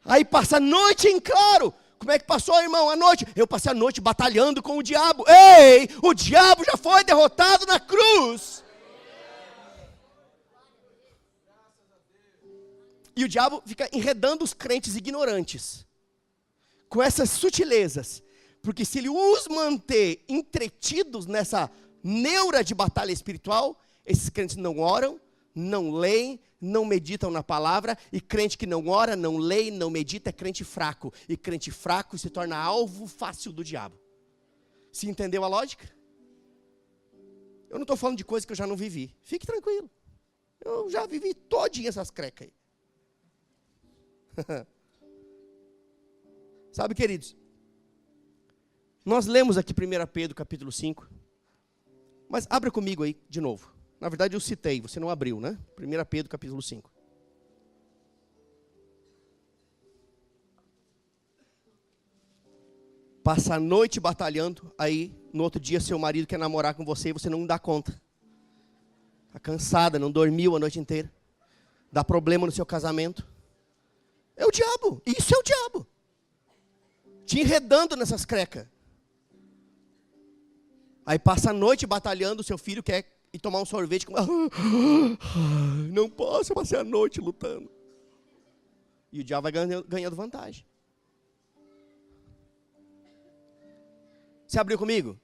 Aí passa a noite em claro. Como é que passou, irmão, a noite? Eu passei a noite batalhando com o diabo. Ei, o diabo já foi derrotado na cruz. E o diabo fica enredando os crentes ignorantes com essas sutilezas. Porque se ele os manter entretidos nessa neura de batalha espiritual, esses crentes não oram, não leem, não meditam na palavra, e crente que não ora, não lê, não medita, é crente fraco. E crente fraco se torna alvo fácil do diabo. Se entendeu a lógica? Eu não estou falando de coisa que eu já não vivi. Fique tranquilo. Eu já vivi todinha essas crecas aí. Sabe, queridos, nós lemos aqui 1 Pedro capítulo 5, mas abra comigo aí de novo. Na verdade eu citei, você não abriu, né? 1 Pedro capítulo 5. Passa a noite batalhando, aí no outro dia seu marido quer namorar com você e você não dá conta. Está cansada, não dormiu a noite inteira. Dá problema no seu casamento. É o diabo, isso é o diabo. Te enredando nessas crecas. Aí passa a noite batalhando, seu filho quer ir tomar um sorvete. Não posso, eu passei a noite lutando. E o diabo vai ganhando vantagem. Você abriu comigo?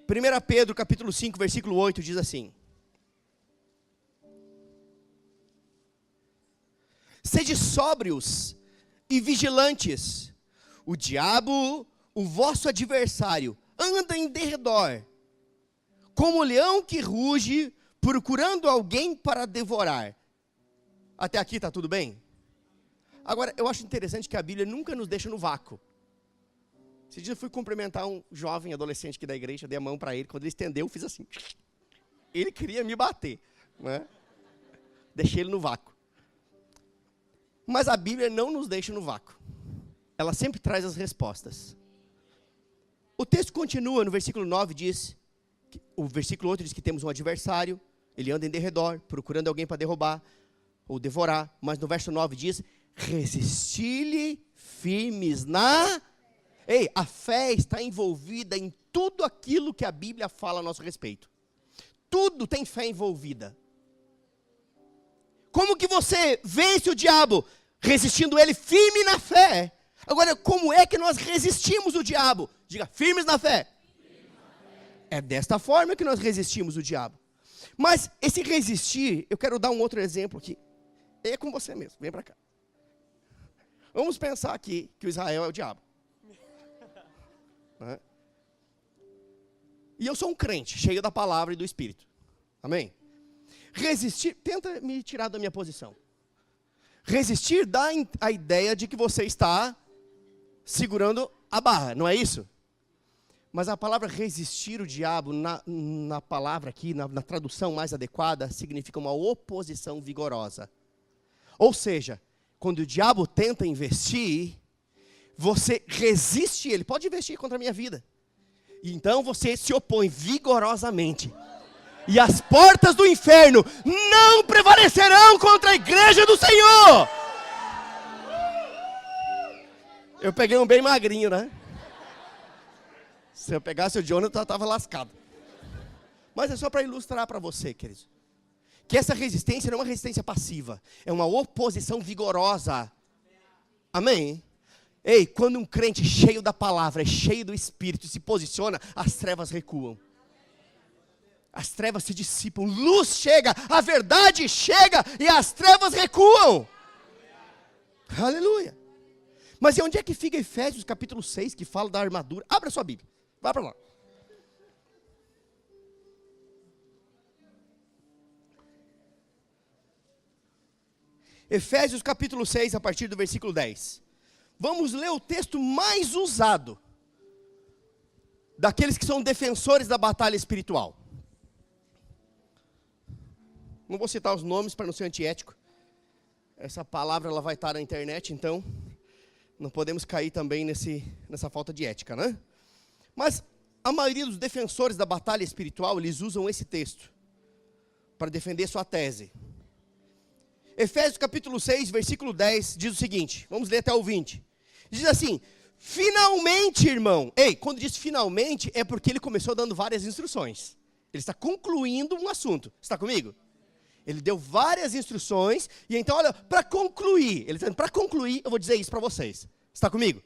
1 Pedro capítulo 5, versículo 8 diz assim: sede sóbrios e vigilantes. O diabo, o vosso adversário, anda em derredor, como o leão que ruge, procurando alguém para devorar. Até aqui está tudo bem? Agora, eu acho interessante que a Bíblia nunca nos deixa no vácuo. Esse dia eu fui cumprimentar um jovem adolescente aqui da igreja, dei a mão para ele, quando ele estendeu, eu fiz assim. Ele queria me bater, né? Deixei ele no vácuo. Mas a Bíblia não nos deixa no vácuo. Ela sempre traz as respostas. O texto continua, no versículo 9 diz, o versículo 8 diz que temos um adversário, ele anda em derredor, procurando alguém para derrubar ou devorar. Mas no verso 9 diz, resistir-lhe firmes na... Ei, a fé está envolvida em tudo aquilo que a Bíblia fala a nosso respeito. Tudo tem fé envolvida. Como que você vence o diabo? Resistindo ele firme na fé. Agora, como é que nós resistimos o diabo? Diga, firmes na fé. É desta forma que nós resistimos o diabo. Mas esse resistir, eu quero dar um outro exemplo aqui. É com você mesmo, vem para cá. Vamos pensar aqui que o Israel é o diabo. Né? E eu sou um crente, cheio da palavra e do Espírito. Amém? Resistir, tenta me tirar da minha posição. Resistir dá a ideia de que você está segurando a barra, não é isso? Mas a palavra resistir o diabo, na palavra aqui, na tradução mais adequada, significa uma oposição vigorosa. Ou seja, quando o diabo tenta investir, você resiste ele. Pode investir contra a minha vida. Então você se opõe vigorosamente. E as portas do inferno não prevalecerão contra a igreja do Senhor. Eu peguei um bem magrinho, né? Se eu pegasse o Jonathan, eu estava lascado. Mas é só para ilustrar para você, queridos, que essa resistência não é uma resistência passiva, é uma oposição vigorosa. Amém? Ei, quando um crente cheio da palavra, cheio do Espírito, se posiciona, as trevas recuam. As trevas se dissipam, luz chega, a verdade chega e as trevas recuam. Aleluia. Mas e onde é que fica Efésios capítulo 6, que fala da armadura? Abra sua Bíblia, vá para lá. Efésios capítulo 6, a partir do versículo 10. Vamos ler o texto mais usado daqueles que são defensores da batalha espiritual. Não vou citar os nomes para não ser antiético. Essa palavra ela vai estar na internet, então não podemos cair também nessa falta de ética, né? Mas a maioria dos defensores da batalha espiritual, eles usam esse texto para defender sua tese. Efésios capítulo 6, versículo 10, diz o seguinte, vamos ler até o 20. Diz assim, finalmente, irmão. Ei, quando diz finalmente, é porque ele começou dando várias instruções. Ele está concluindo um assunto. Está comigo? Ele deu várias instruções, e então, olha, para concluir, ele está dizendo, para concluir, eu vou dizer isso para vocês. Está comigo?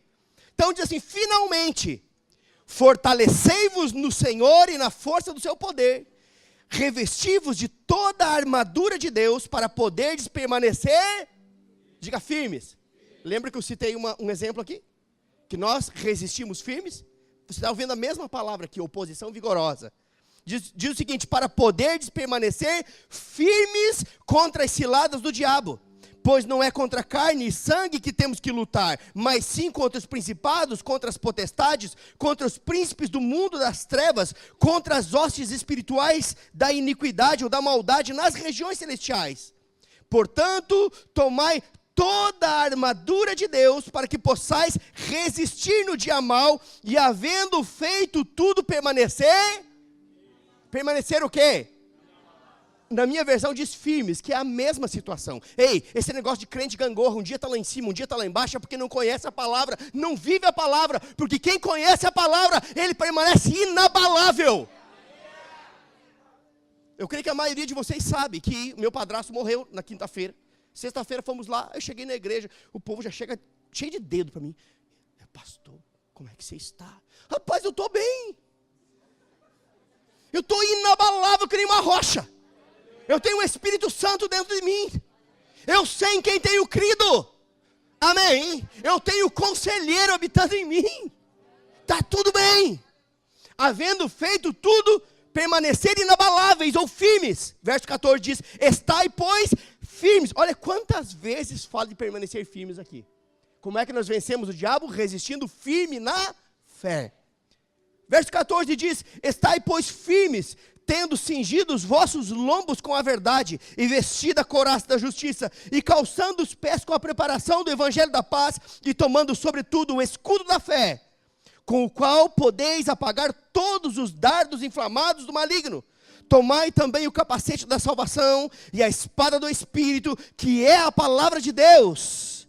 Então diz assim, finalmente, fortalecei-vos no Senhor e na força do seu poder, revesti-vos de toda a armadura de Deus, para poderes permanecer, diga firmes. Lembra que eu citei um exemplo aqui? Que nós resistimos firmes? Você está ouvindo a mesma palavra aqui, oposição vigorosa. Diz o seguinte, para poderes permanecer firmes contra as ciladas do diabo. Pois não é contra carne e sangue que temos que lutar, mas sim contra os principados, contra as potestades, contra os príncipes do mundo das trevas, contra as hostes espirituais da iniquidade ou da maldade nas regiões celestiais. Portanto, tomai toda a armadura de Deus, para que possais resistir no dia mau, e havendo feito tudo permanecer... Permanecer o quê? Na minha versão diz firmes, que é a mesma situação. Ei, esse negócio de crente gangorra, um dia está lá em cima, um dia está lá embaixo, é porque não conhece a palavra, não vive a palavra, porque quem conhece a palavra, ele permanece inabalável. Eu creio que a maioria de vocês sabe que meu padrasto morreu na quinta-feira. Sexta-feira fomos lá, eu cheguei na igreja, o povo já chega cheio de dedo para mim. Pastor, como é que você está? Rapaz, eu estou bem. Eu estou inabalável que nem uma rocha. Eu tenho o Espírito Santo dentro de mim. Eu sei em quem tenho crido. Amém? Eu tenho o conselheiro habitando em mim. Está tudo bem. Havendo feito tudo, permanecer inabaláveis ou firmes. Verso 14 diz, estai, pois, firmes. Olha quantas vezes fala de permanecer firmes aqui. Como é que nós vencemos o diabo? Resistindo firme na fé. Verso 14 diz, estai, pois, firmes, tendo cingido os vossos lombos com a verdade, e vestida a couraça da justiça, e calçando os pés com a preparação do evangelho da paz, e tomando sobretudo o escudo da fé, com o qual podeis apagar todos os dardos inflamados do maligno. Tomai também o capacete da salvação, e a espada do Espírito, que é a palavra de Deus,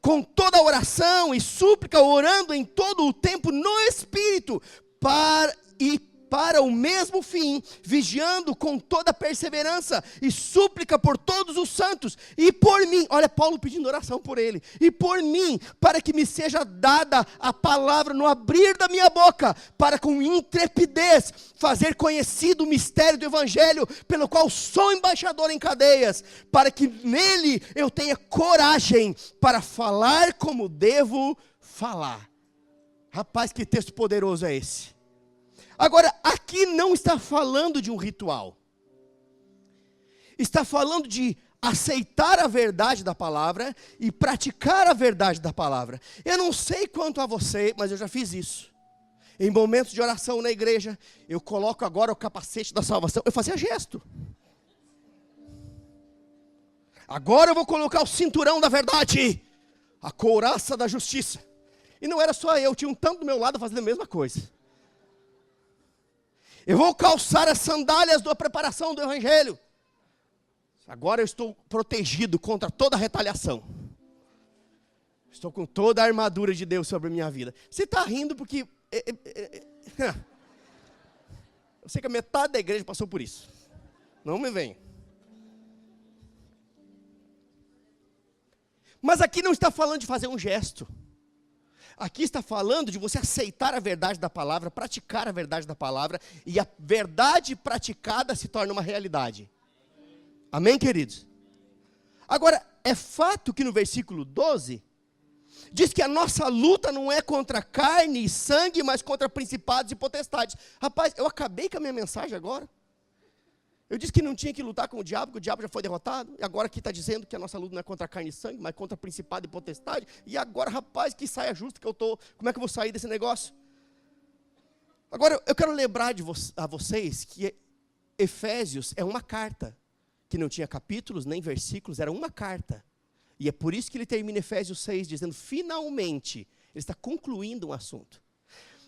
com toda oração e súplica, orando em todo o tempo no Espírito, para o mesmo fim, vigiando com toda perseverança e súplica por todos os santos, e por mim, olha Paulo pedindo oração por ele, e por mim, para que me seja dada a palavra no abrir da minha boca, para com intrepidez fazer conhecido o mistério do evangelho, pelo qual sou embaixador em cadeias, para que nele eu tenha coragem para falar como devo falar. Rapaz, que texto poderoso é esse? Agora, aqui não está falando de um ritual. Está falando de aceitar a verdade da palavra e praticar a verdade da palavra. Eu não sei quanto a você, mas eu já fiz isso. Em momentos de oração na igreja, eu coloco agora o capacete da salvação. Eu fazia gesto. Agora eu vou colocar o cinturão da verdade, a couraça da justiça. E não era só eu, tinha um tanto do meu lado fazendo a mesma coisa. Eu vou calçar as sandálias da preparação do evangelho. Agora eu estou protegido contra toda retaliação. Estou com toda a armadura de Deus sobre a minha vida. Você está rindo porque... eu sei que a metade da igreja passou por isso. Não me venha. Mas aqui não está falando de fazer um gesto. Aqui está falando de você aceitar a verdade da palavra, praticar a verdade da palavra, e a verdade praticada se torna uma realidade. Amém, queridos? Agora, é fato que no versículo 12, diz que a nossa luta não é contra carne e sangue, mas contra principados e potestades. Rapaz, eu acabei com a minha mensagem agora. Eu disse que não tinha que lutar com o diabo, que o diabo já foi derrotado. E agora aqui está dizendo que a nossa luta não é contra carne e sangue, mas contra principado e potestade. E agora, rapaz, que saia justa que eu estou. Como é que eu vou sair desse negócio? Agora, eu quero lembrar a vocês que Efésios é uma carta, que não tinha capítulos nem versículos, era uma carta. E é por isso que ele termina Efésios 6, dizendo, finalmente, ele está concluindo um assunto.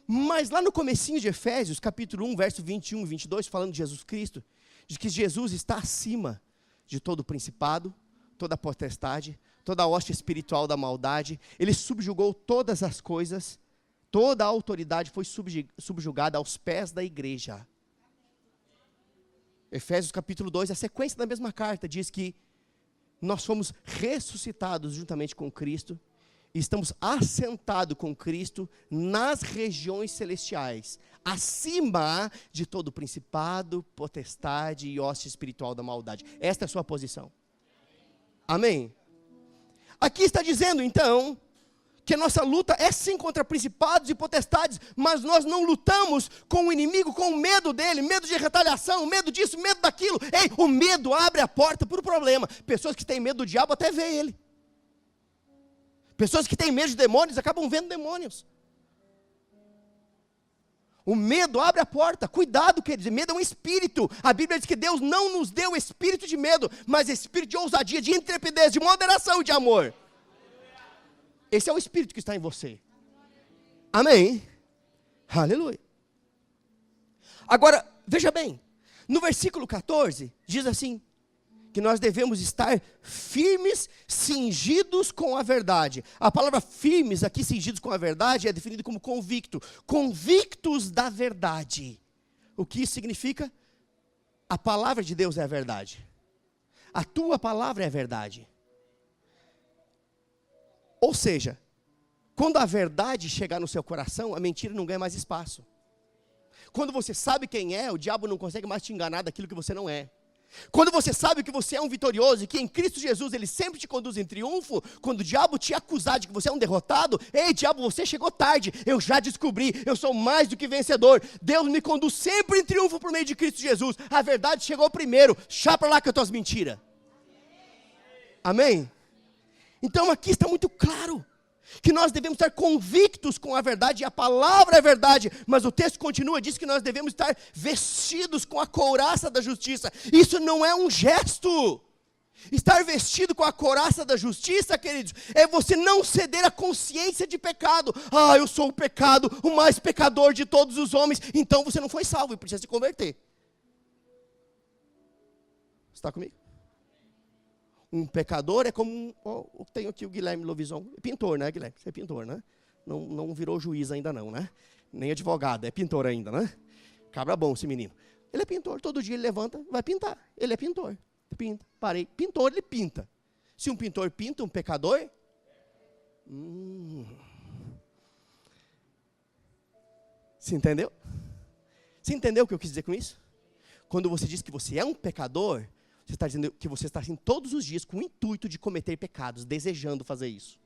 Mas lá no comecinho de Efésios, capítulo 1, verso 21 e 22, falando de Jesus Cristo, de que Jesus está acima de todo principado, toda potestade, toda a hoste espiritual da maldade. Ele subjugou todas as coisas, toda a autoridade foi subjugada aos pés da igreja. Efésios capítulo 2, a sequência da mesma carta, diz que nós fomos ressuscitados juntamente com Cristo, e estamos assentados com Cristo nas regiões celestiais, acima de todo principado, potestade e hoste espiritual da maldade. Esta é a sua posição. Amém? Aqui está dizendo então, que a nossa luta é sim contra principados e potestades, mas nós não lutamos com o inimigo, com medo dele, medo de retaliação, medo disso, medo daquilo. Ei, o medo abre a porta para o problema. Pessoas que têm medo do diabo até vê ele. Pessoas que têm medo de demônios acabam vendo demônios. O medo abre a porta. Cuidado, queridos. Medo é um espírito. A Bíblia diz que Deus não nos deu espírito de medo, mas espírito de ousadia, de intrepidez, de moderação e de amor. Esse é o espírito que está em você. Amém? Aleluia. Agora, veja bem. No versículo 14, diz assim, que nós devemos estar firmes, cingidos com a verdade. A palavra firmes aqui, cingidos com a verdade, é definido como convicto. Convictos da verdade. O que isso significa? A palavra de Deus é a verdade. A tua palavra é a verdade. Ou seja, quando a verdade chegar no seu coração, a mentira não ganha mais espaço. Quando você sabe quem é, o diabo não consegue mais te enganar daquilo que você não é. Quando você sabe que você é um vitorioso e que em Cristo Jesus Ele sempre te conduz em triunfo, quando o diabo te acusar de que você é um derrotado, ei diabo, você chegou tarde, eu já descobri, eu sou mais do que vencedor, Deus me conduz sempre em triunfo por meio de Cristo Jesus, a verdade chegou primeiro, chapa lá com as tuas mentiras. Amém? Então aqui está muito claro, que nós devemos estar convictos com a verdade, e a palavra é verdade, mas o texto continua, diz que nós devemos estar vestidos com a couraça da justiça. Isso não é um gesto. Estar vestido com a couraça da justiça, queridos, é você não ceder à consciência de pecado. Ah, eu sou o pecado, o mais pecador de todos os homens. Então você não foi salvo e precisa se converter. Está comigo? Um pecador é como tenho aqui o Guilherme Lovison, pintor, né, Guilherme? Você é pintor, né? Não virou juiz ainda não, né? Nem advogado, é pintor ainda, né? Cabra bom esse menino. Ele é pintor, todo dia ele levanta, vai pintar. Ele é pintor. Pinta, parei. Pintor, ele pinta. Se um pintor pinta, um pecador? Você entendeu? Você entendeu o que eu quis dizer com isso? Quando você diz que você é um pecador, você está dizendo que você está assim todos os dias com o intuito de cometer pecados, desejando fazer isso.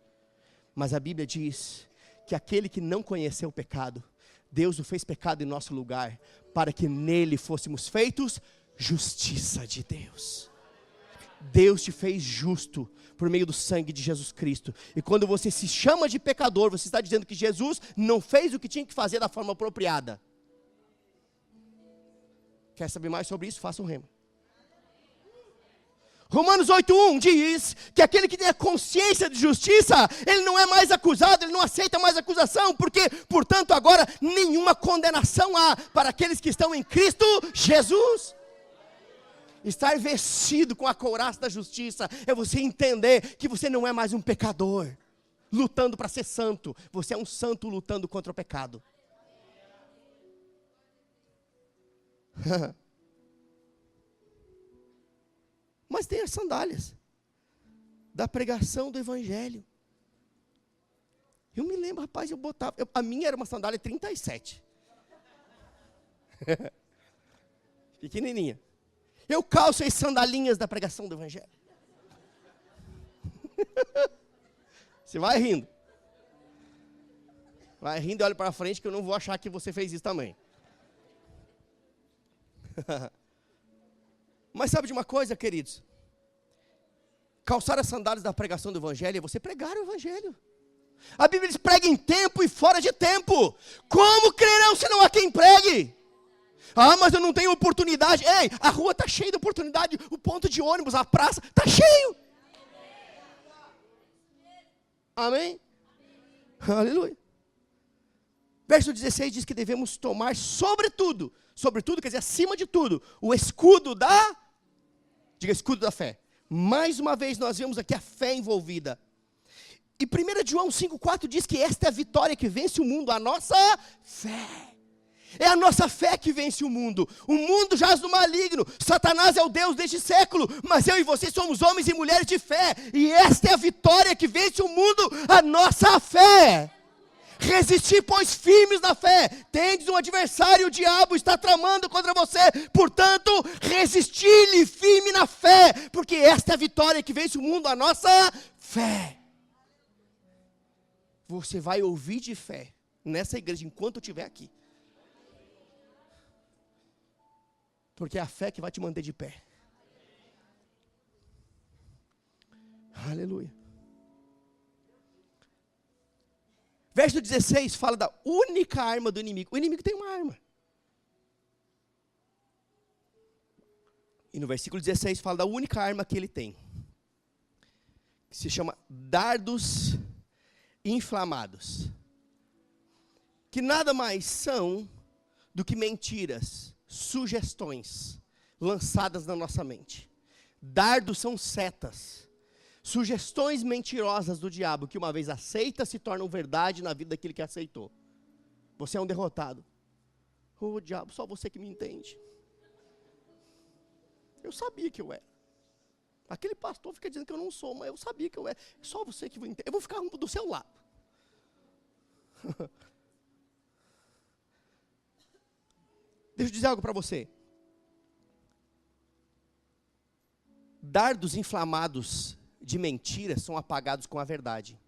Mas a Bíblia diz que aquele que não conheceu o pecado, Deus o fez pecado em nosso lugar, para que nele fôssemos feitos justiça de Deus. Deus te fez justo por meio do sangue de Jesus Cristo. E quando você se chama de pecador, você está dizendo que Jesus não fez o que tinha que fazer da forma apropriada. Quer saber mais sobre isso? Faça um rema. Romanos 8:1 diz que aquele que tem a consciência de justiça, ele não é mais acusado, ele não aceita mais acusação, porque, portanto, agora nenhuma condenação há para aqueles que estão em Cristo Jesus. Estar vestido com a couraça da justiça é você entender que você não é mais um pecador lutando para ser santo. Você é um santo lutando contra o pecado. Mas tem as sandálias da pregação do evangelho. Eu me lembro, rapaz, a minha era uma sandália 37. Pequenininha. Eu calço as sandalinhas da pregação do evangelho. Você vai rindo. Vai rindo e olha para frente que eu não vou achar que você fez isso também. Mas sabe de uma coisa, queridos? Calçar as sandálias da pregação do evangelho é você pregar o evangelho. A Bíblia diz: prega em tempo e fora de tempo. Como crerão se não há quem pregue? Ah, mas eu não tenho oportunidade. Ei, a rua está cheia de oportunidade. O ponto de ônibus, a praça, está cheio. Amém? Aleluia. Verso 16 diz que devemos tomar sobretudo quer dizer acima de tudo, o escudo diga escudo da fé. Mais uma vez nós vemos aqui a fé envolvida. E 1 João 5,4 diz que esta é a vitória que vence o mundo, a nossa fé. É a nossa fé que vence o mundo. O mundo jaz no maligno. Satanás é o Deus deste século. Mas eu e você somos homens e mulheres de fé. E esta é a vitória que vence o mundo, a nossa fé. Resistir, pois, firmes na fé. Tendes um adversário, o diabo está tramando contra você. Portanto, resistir-lhe firme na fé. Porque esta é a vitória que vence o mundo, a nossa fé. Você vai ouvir de fé nessa igreja enquanto eu estiver aqui. Porque é a fé que vai te manter de pé. Aleluia. Verso 16 fala da única arma do inimigo. O inimigo tem uma arma. E no versículo 16 fala da única arma que ele tem. Que se chama dardos inflamados. Que nada mais são do que mentiras, sugestões lançadas na nossa mente. Dardos são setas, sugestões mentirosas do diabo, que uma vez aceita, se tornam verdade na vida daquele que aceitou. Você é um derrotado. Oh, diabo, só você que me entende. Eu sabia que eu era. Aquele pastor fica dizendo que eu não sou, mas eu sabia que eu era. Só você que me entende. Eu vou ficar do seu lado. Deixa eu dizer algo para você. Dardos inflamados de mentiras são apagados com a verdade.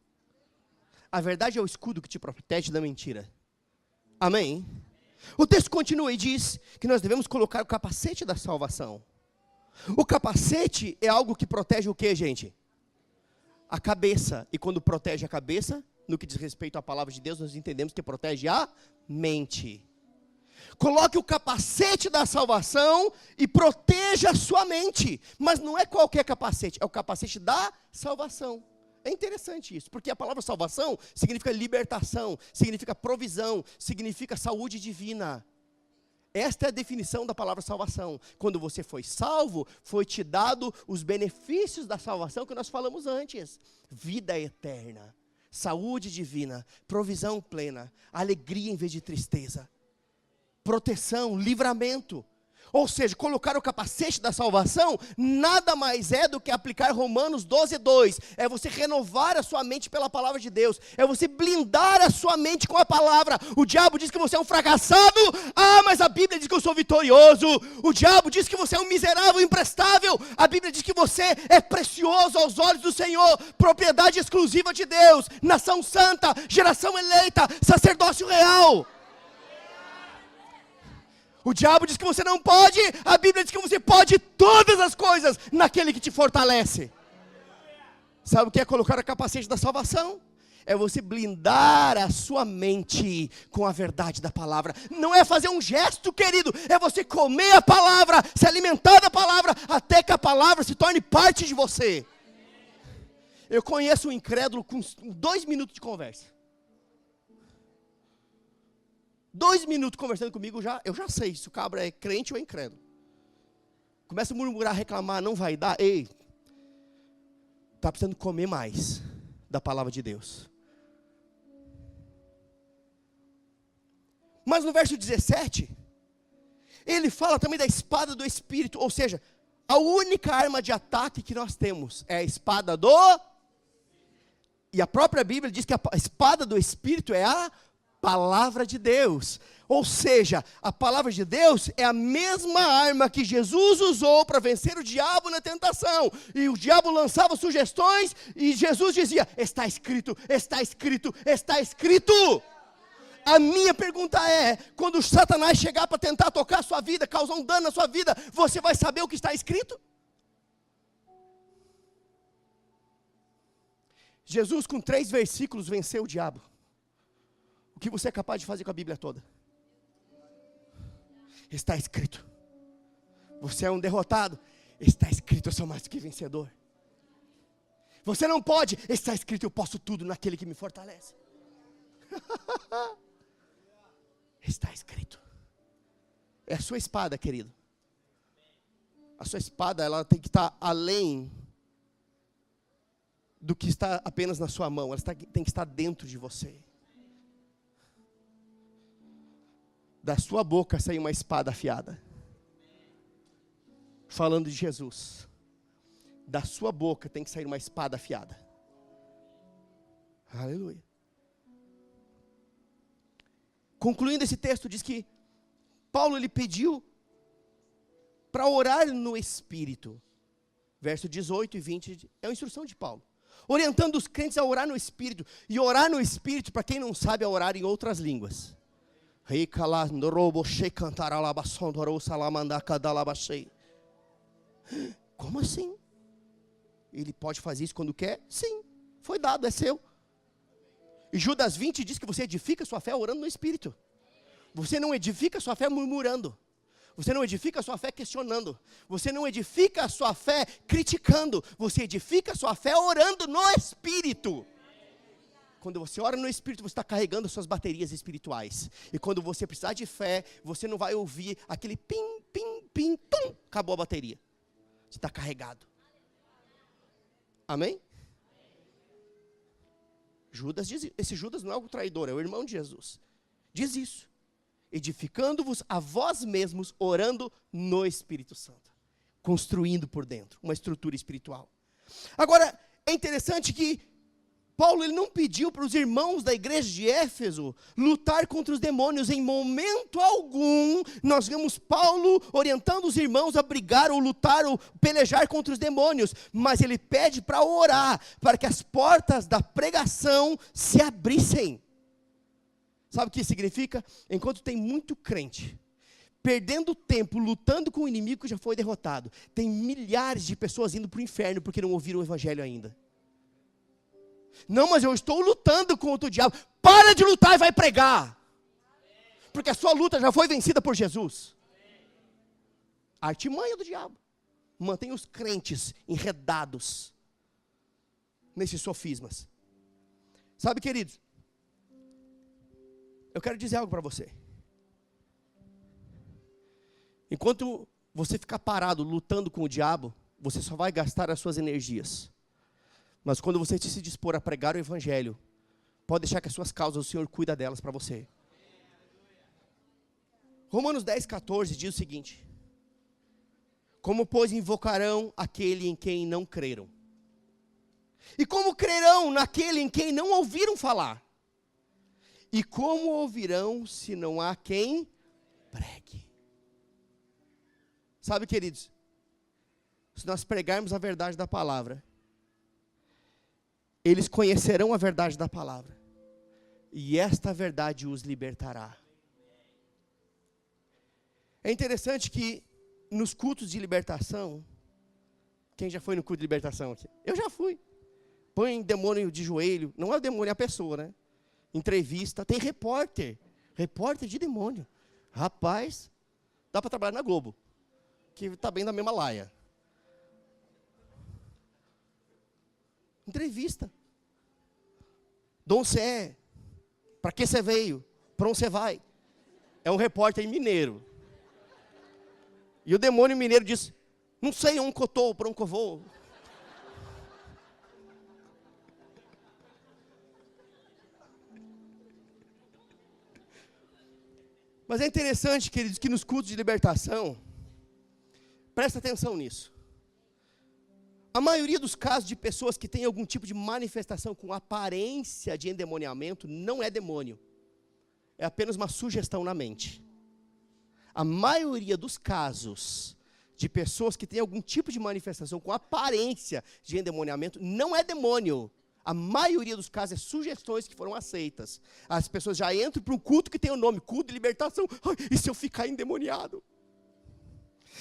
A verdade é o escudo que te protege da mentira. Amém? O texto continua e diz que nós devemos colocar o capacete da salvação. O capacete é algo que protege o que, gente? A cabeça. E quando protege a cabeça, no que diz respeito à palavra de Deus, nós entendemos que protege a mente. Coloque o capacete da salvação e proteja a sua mente. Mas não é qualquer capacete, é o capacete da salvação. É interessante isso, porque a palavra salvação significa libertação, significa provisão, significa saúde divina. Esta é a definição da palavra salvação. Quando você foi salvo, foi te dado os benefícios da salvação que nós falamos antes. Vida eterna, saúde divina, provisão plena, alegria em vez de tristeza, proteção, livramento. Ou seja, colocar o capacete da salvação nada mais é do que aplicar Romanos 12:2. É você renovar a sua mente pela palavra de Deus. É você blindar a sua mente com a palavra. O diabo diz que você é um fracassado. Ah, mas a Bíblia diz que eu sou vitorioso. O diabo diz que você é um miserável, imprestável. A Bíblia diz que você é precioso aos olhos do Senhor. Propriedade exclusiva de Deus. Nação santa, geração eleita, sacerdócio real. O diabo diz que você não pode, a Bíblia diz que você pode todas as coisas naquele que te fortalece. Sabe o que é colocar o capacete da salvação? É você blindar a sua mente com a verdade da palavra. Não é fazer um gesto, querido, é você comer a palavra, se alimentar da palavra, até que a palavra se torne parte de você. Eu conheço um incrédulo com 2 minutos de conversa. 2 minutos conversando comigo, eu já sei se o cabra é crente ou é incrédulo. Começa a murmurar, reclamar, não vai dar. Ei, está precisando comer mais da palavra de Deus. Mas no verso 17, ele fala também da espada do Espírito. Ou seja, a única arma de ataque que nós temos é a espada do... E a própria Bíblia diz que a espada do Espírito é a palavra de Deus. Ou seja, a palavra de Deus é a mesma arma que Jesus usou para vencer o diabo na tentação. E o diabo lançava sugestões e Jesus dizia: está escrito, está escrito, está escrito. A minha pergunta é, quando Satanás chegar para tentar tocar a sua vida, causar um dano na sua vida, você vai saber o que está escrito? Jesus com 3 versículos venceu o diabo. O que você é capaz de fazer com a Bíblia toda? Está escrito. Você é um derrotado. Está escrito, eu sou mais do que vencedor. Você não pode. Está escrito, eu posso tudo naquele que me fortalece. Está escrito. É a sua espada, querido. A sua espada, ela tem que estar além do que está apenas na sua mão. Ela tem que estar dentro de você. Da sua boca sai uma espada afiada. Falando de Jesus. Da sua boca tem que sair uma espada afiada. Aleluia. Concluindo esse texto, diz que Paulo ele pediu para orar no Espírito. Verso 18 e 20 é a instrução de Paulo. Orientando os crentes a orar no Espírito. E orar no Espírito, para quem não sabe, é orar em outras línguas. Como assim? Ele pode fazer isso quando quer? Sim, foi dado, é seu. E Judas 20 diz que você edifica sua fé orando no Espírito. Você não edifica sua fé murmurando. Você não edifica a sua fé questionando. Você não edifica a sua fé criticando. Você edifica a sua fé orando no Espírito. Quando você ora no Espírito, você está carregando as suas baterias espirituais. E quando você precisar de fé, você não vai ouvir aquele pim, pim, pim, tum, acabou a bateria. Você está carregado. Amém? Judas diz, esse Judas não é o traidor, é o irmão de Jesus. Diz isso. Edificando-vos a vós mesmos, orando no Espírito Santo. Construindo por dentro, uma estrutura espiritual. Agora, é interessante que Paulo ele não pediu para os irmãos da igreja de Éfeso lutar contra os demônios. Em momento algum, nós vemos Paulo orientando os irmãos a brigar ou lutar ou pelejar contra os demônios. Mas ele pede para orar, para que as portas da pregação se abrissem. Sabe o que significa? Enquanto tem muito crente perdendo tempo, lutando com o inimigo que já foi derrotado, tem milhares de pessoas indo para o inferno porque não ouviram o evangelho ainda. Não, mas eu estou lutando contra o diabo. Para de lutar e vai pregar. Porque a sua luta já foi vencida por Jesus. A artimanha do diabo mantém os crentes enredados nesses sofismas. Sabe, queridos, eu quero dizer algo para você. Enquanto você ficar parado lutando com o diabo, você só vai gastar as suas energias. Mas quando você se dispor a pregar o evangelho, pode deixar que as suas causas, o Senhor cuida delas para você. Romanos 10,14 diz o seguinte: como, pois, invocarão aquele em quem não creram? E como crerão naquele em quem não ouviram falar? E como ouvirão se não há quem pregue? Sabe, queridos, se nós pregarmos a verdade da palavra, eles conhecerão a verdade da palavra, e esta verdade os libertará. É interessante que nos cultos de libertação, quem já foi no culto de libertação aqui? Eu já fui. Põe demônio de joelho, não é o demônio, é a pessoa, né? Entrevista, tem repórter de demônio. Rapaz, dá para trabalhar na Globo, que está bem na mesma laia. Entrevista. De onde você é? Para que você veio? Para onde você vai? É um repórter mineiro. E o demônio mineiro diz: não sei onde eu estou, para onde eu vou. Mas é interessante, queridos, que nos cultos de libertação, presta atenção nisso. A maioria dos casos de pessoas que têm algum tipo de manifestação com aparência de endemoniamento não é demônio. É apenas uma sugestão na mente. A maioria dos casos de pessoas que têm algum tipo de manifestação com aparência de endemoniamento não é demônio. A maioria dos casos é sugestões que foram aceitas. As pessoas já entram para um culto que tem o nome, culto de libertação. Ai, e se eu ficar endemoniado?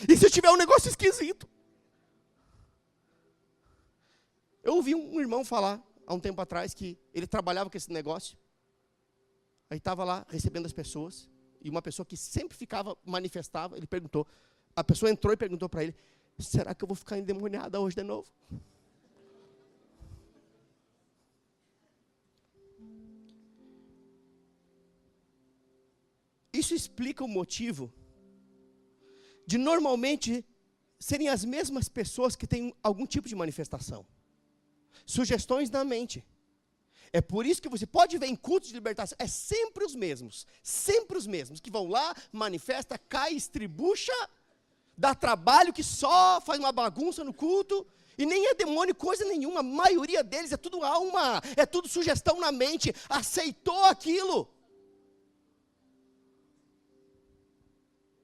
E se eu tiver um negócio esquisito? Eu ouvi um irmão falar, há um tempo atrás, que ele trabalhava com esse negócio. Aí estava lá, recebendo as pessoas. E uma pessoa que sempre manifestava, ele perguntou. A pessoa entrou e perguntou para ele: será que eu vou ficar endemoniada hoje de novo? Isso explica o motivo de normalmente serem as mesmas pessoas que têm algum tipo de manifestação. Sugestões na mente. É por isso que você pode ver em cultos de libertação, é sempre os mesmos, que vão lá, manifesta, cai, estribucha, dá trabalho, que só faz uma bagunça no culto, e nem é demônio coisa nenhuma, a maioria deles é tudo alma, é tudo sugestão na mente, aceitou aquilo.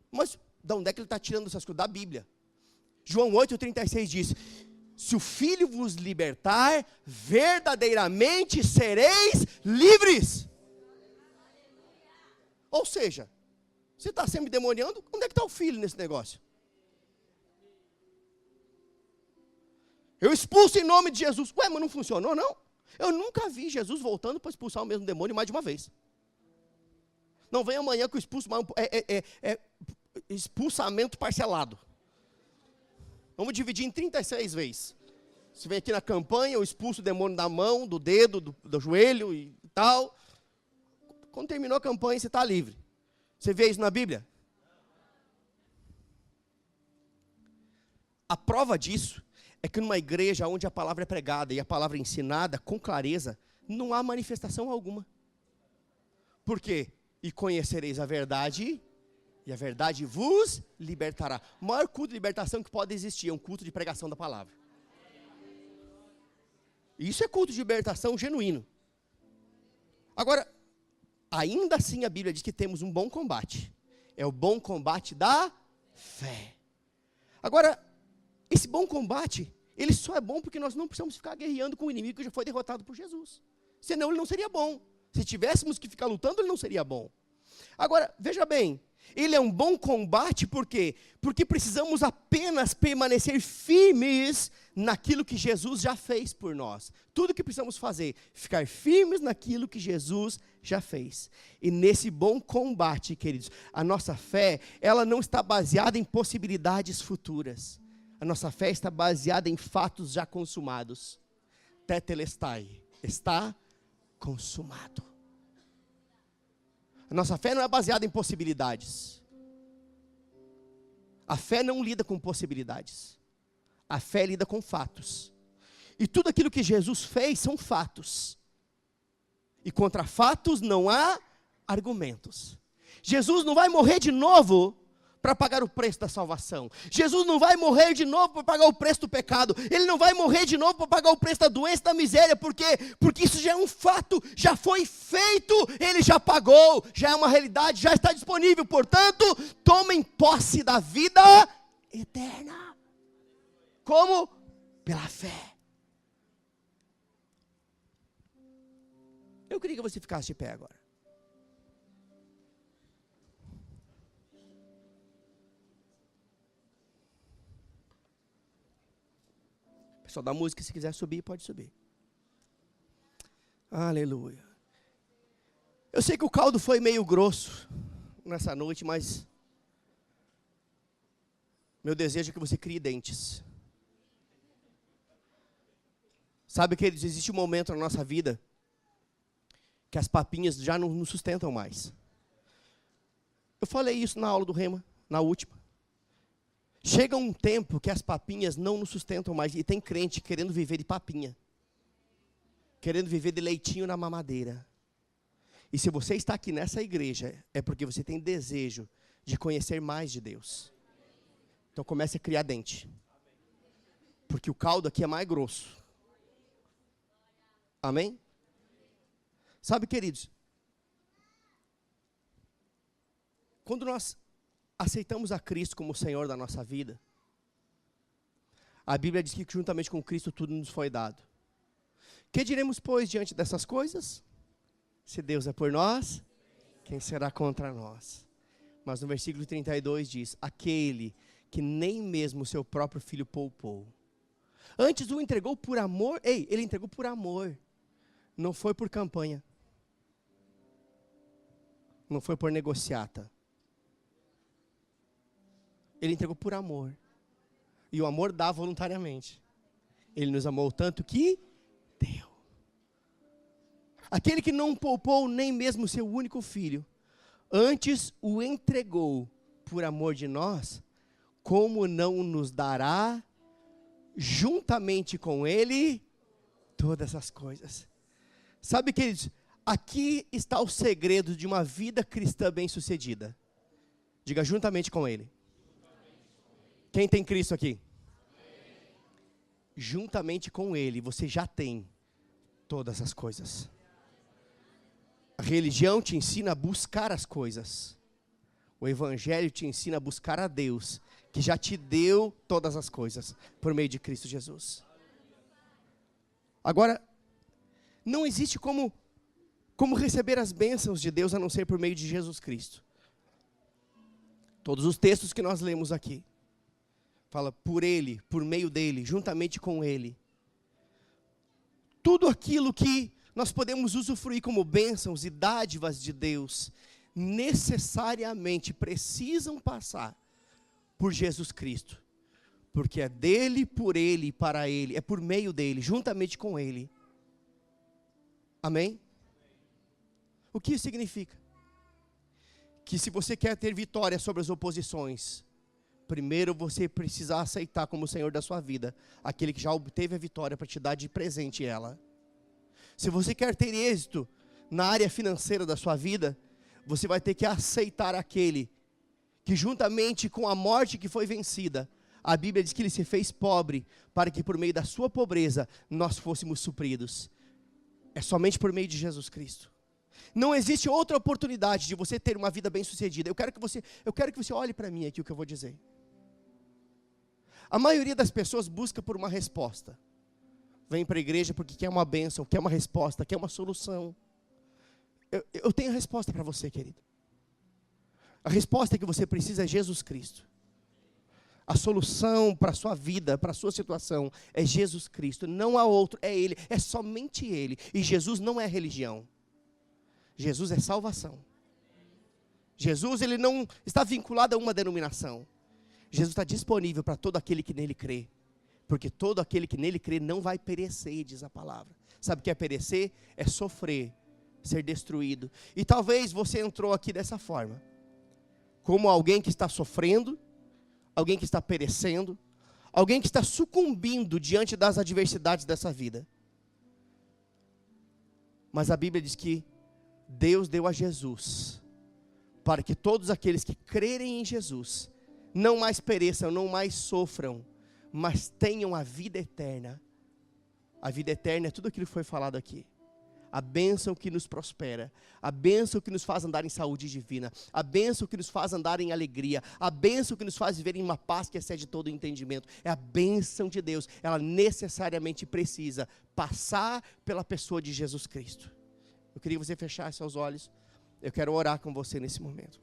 Mas de onde é que ele está tirando essas coisas? Da Bíblia. João 8,36 diz: se o Filho vos libertar, verdadeiramente sereis livres. Ou seja, você está sempre demoniando, onde é que está o Filho nesse negócio? Eu expulso em nome de Jesus. Ué, mas não funcionou, não? Eu nunca vi Jesus voltando para expulsar o mesmo demônio mais de uma vez. Não vem amanhã que eu expulso mais expulsamento parcelado. Vamos dividir em 36 vezes. Você vem aqui na campanha, eu expulso o demônio da mão, do dedo, do joelho e tal. Quando terminou a campanha, você está livre. Você vê isso na Bíblia? A prova disso é que numa igreja onde a palavra é pregada e a palavra é ensinada com clareza, não há manifestação alguma. Por quê? E conhecereis a verdade, e a verdade vos libertará. O maior culto de libertação que pode existir é um culto de pregação da palavra. Isso é culto de libertação genuíno. Agora, ainda assim a Bíblia diz que temos um bom combate. É o bom combate da fé. Agora, esse bom combate, ele só é bom porque nós não precisamos ficar guerreando com o inimigo que já foi derrotado por Jesus. Senão ele não seria bom. Se tivéssemos que ficar lutando, ele não seria bom. Agora, veja bem, ele é um bom combate, por quê? Porque precisamos apenas permanecer firmes naquilo que Jesus já fez por nós. Tudo que precisamos fazer, ficar firmes naquilo que Jesus já fez. E nesse bom combate, queridos, a nossa fé, ela não está baseada em possibilidades futuras. A nossa fé está baseada em fatos já consumados. Tetelestai, está consumado. A nossa fé não é baseada em possibilidades. A fé não lida com possibilidades. A fé lida com fatos. E tudo aquilo que Jesus fez são fatos. E contra fatos não há argumentos. Jesus não vai morrer de novo para pagar o preço da salvação. Jesus não vai morrer de novo para pagar o preço do pecado. Ele não vai morrer de novo para pagar o preço da doença, da miséria. Por quê? Porque isso já é um fato, já foi feito, ele já pagou, já é uma realidade, já está disponível. Portanto, tomem posse da vida eterna. Como? Pela fé. Eu queria que você ficasse de pé agora. Pessoal da música, se quiser subir, pode subir. Aleluia. Eu sei que o caldo foi meio grosso nessa noite, mas meu desejo é que você crie dentes. Sabe, queridos, existe um momento na nossa vida que as papinhas já não nos sustentam mais. Eu falei isso na aula do Rema, na última. Chega um tempo que as papinhas não nos sustentam mais. E tem crente querendo viver de papinha. Querendo viver de leitinho na mamadeira. E se você está aqui nessa igreja, é porque você tem desejo de conhecer mais de Deus. Então comece a criar dente. Porque o caldo aqui é mais grosso. Amém? Sabe, queridos, quando nós aceitamos a Cristo como o Senhor da nossa vida, a Bíblia diz que juntamente com Cristo tudo nos foi dado. Que diremos, pois, diante dessas coisas? Se Deus é por nós, quem será contra nós? Mas no versículo 32 diz, aquele que nem mesmo seu próprio filho poupou, antes o entregou por amor. Ele entregou por amor, não foi por campanha, não foi por negociata. Ele entregou por amor. E o amor dá voluntariamente. Ele nos amou tanto que deu. Aquele que não poupou nem mesmo seu único filho, antes o entregou por amor de nós, como não nos dará juntamente com ele todas as coisas? Sabe, queridos, aqui está o segredo de uma vida cristã bem-sucedida. Diga, juntamente com ele. Quem tem Cristo aqui? Amém. Juntamente com Ele, você já tem todas as coisas. A religião te ensina a buscar as coisas. O Evangelho te ensina a buscar a Deus, que já te deu todas as coisas, por meio de Cristo Jesus. Agora, não existe como receber as bênçãos de Deus, a não ser por meio de Jesus Cristo. Todos os textos que nós lemos aqui, fala por Ele, por meio dEle, juntamente com Ele. Tudo aquilo que nós podemos usufruir como bênçãos e dádivas de Deus, necessariamente precisam passar por Jesus Cristo. Porque é dEle, por Ele e para Ele, é por meio dEle, juntamente com Ele. Amém? O que isso significa? Que se você quer ter vitória sobre as oposições, primeiro você precisa aceitar como Senhor da sua vida aquele que já obteve a vitória para te dar de presente ela. Se você quer ter êxito na área financeira da sua vida, você vai ter que aceitar aquele que juntamente com a morte que foi vencida, a Bíblia diz que ele se fez pobre para que por meio da sua pobreza nós fôssemos supridos. É somente por meio de Jesus Cristo. Não existe outra oportunidade de você ter uma vida bem-sucedida. Eu quero que você olhe para mim aqui o que eu vou dizer. A maioria das pessoas busca por uma resposta. Vem para a igreja porque quer uma bênção, quer uma resposta, quer uma solução. Eu tenho a resposta para você, querido. A resposta que você precisa é Jesus Cristo. A solução para a sua vida, para a sua situação, é Jesus Cristo. Não há outro, é Ele, é somente Ele. E Jesus não é religião. Jesus é salvação. Jesus, Ele não está vinculado a uma denominação. Jesus está disponível para todo aquele que nele crê. Porque todo aquele que nele crê não vai perecer, diz a palavra. Sabe o que é perecer? É sofrer, ser destruído. E talvez você entrou aqui dessa forma. Como alguém que está sofrendo, alguém que está perecendo, alguém que está sucumbindo diante das adversidades dessa vida. Mas a Bíblia diz que Deus deu a Jesus, para que todos aqueles que crerem em Jesus, não mais pereçam, não mais sofram, mas tenham a vida eterna. A vida eterna é tudo aquilo que foi falado aqui. A bênção que nos prospera, a bênção que nos faz andar em saúde divina, a bênção que nos faz andar em alegria, a bênção que nos faz viver em uma paz que excede todo o entendimento. É a bênção de Deus, ela necessariamente precisa passar pela pessoa de Jesus Cristo. Eu queria que você fechasse seus olhos, eu quero orar com você nesse momento.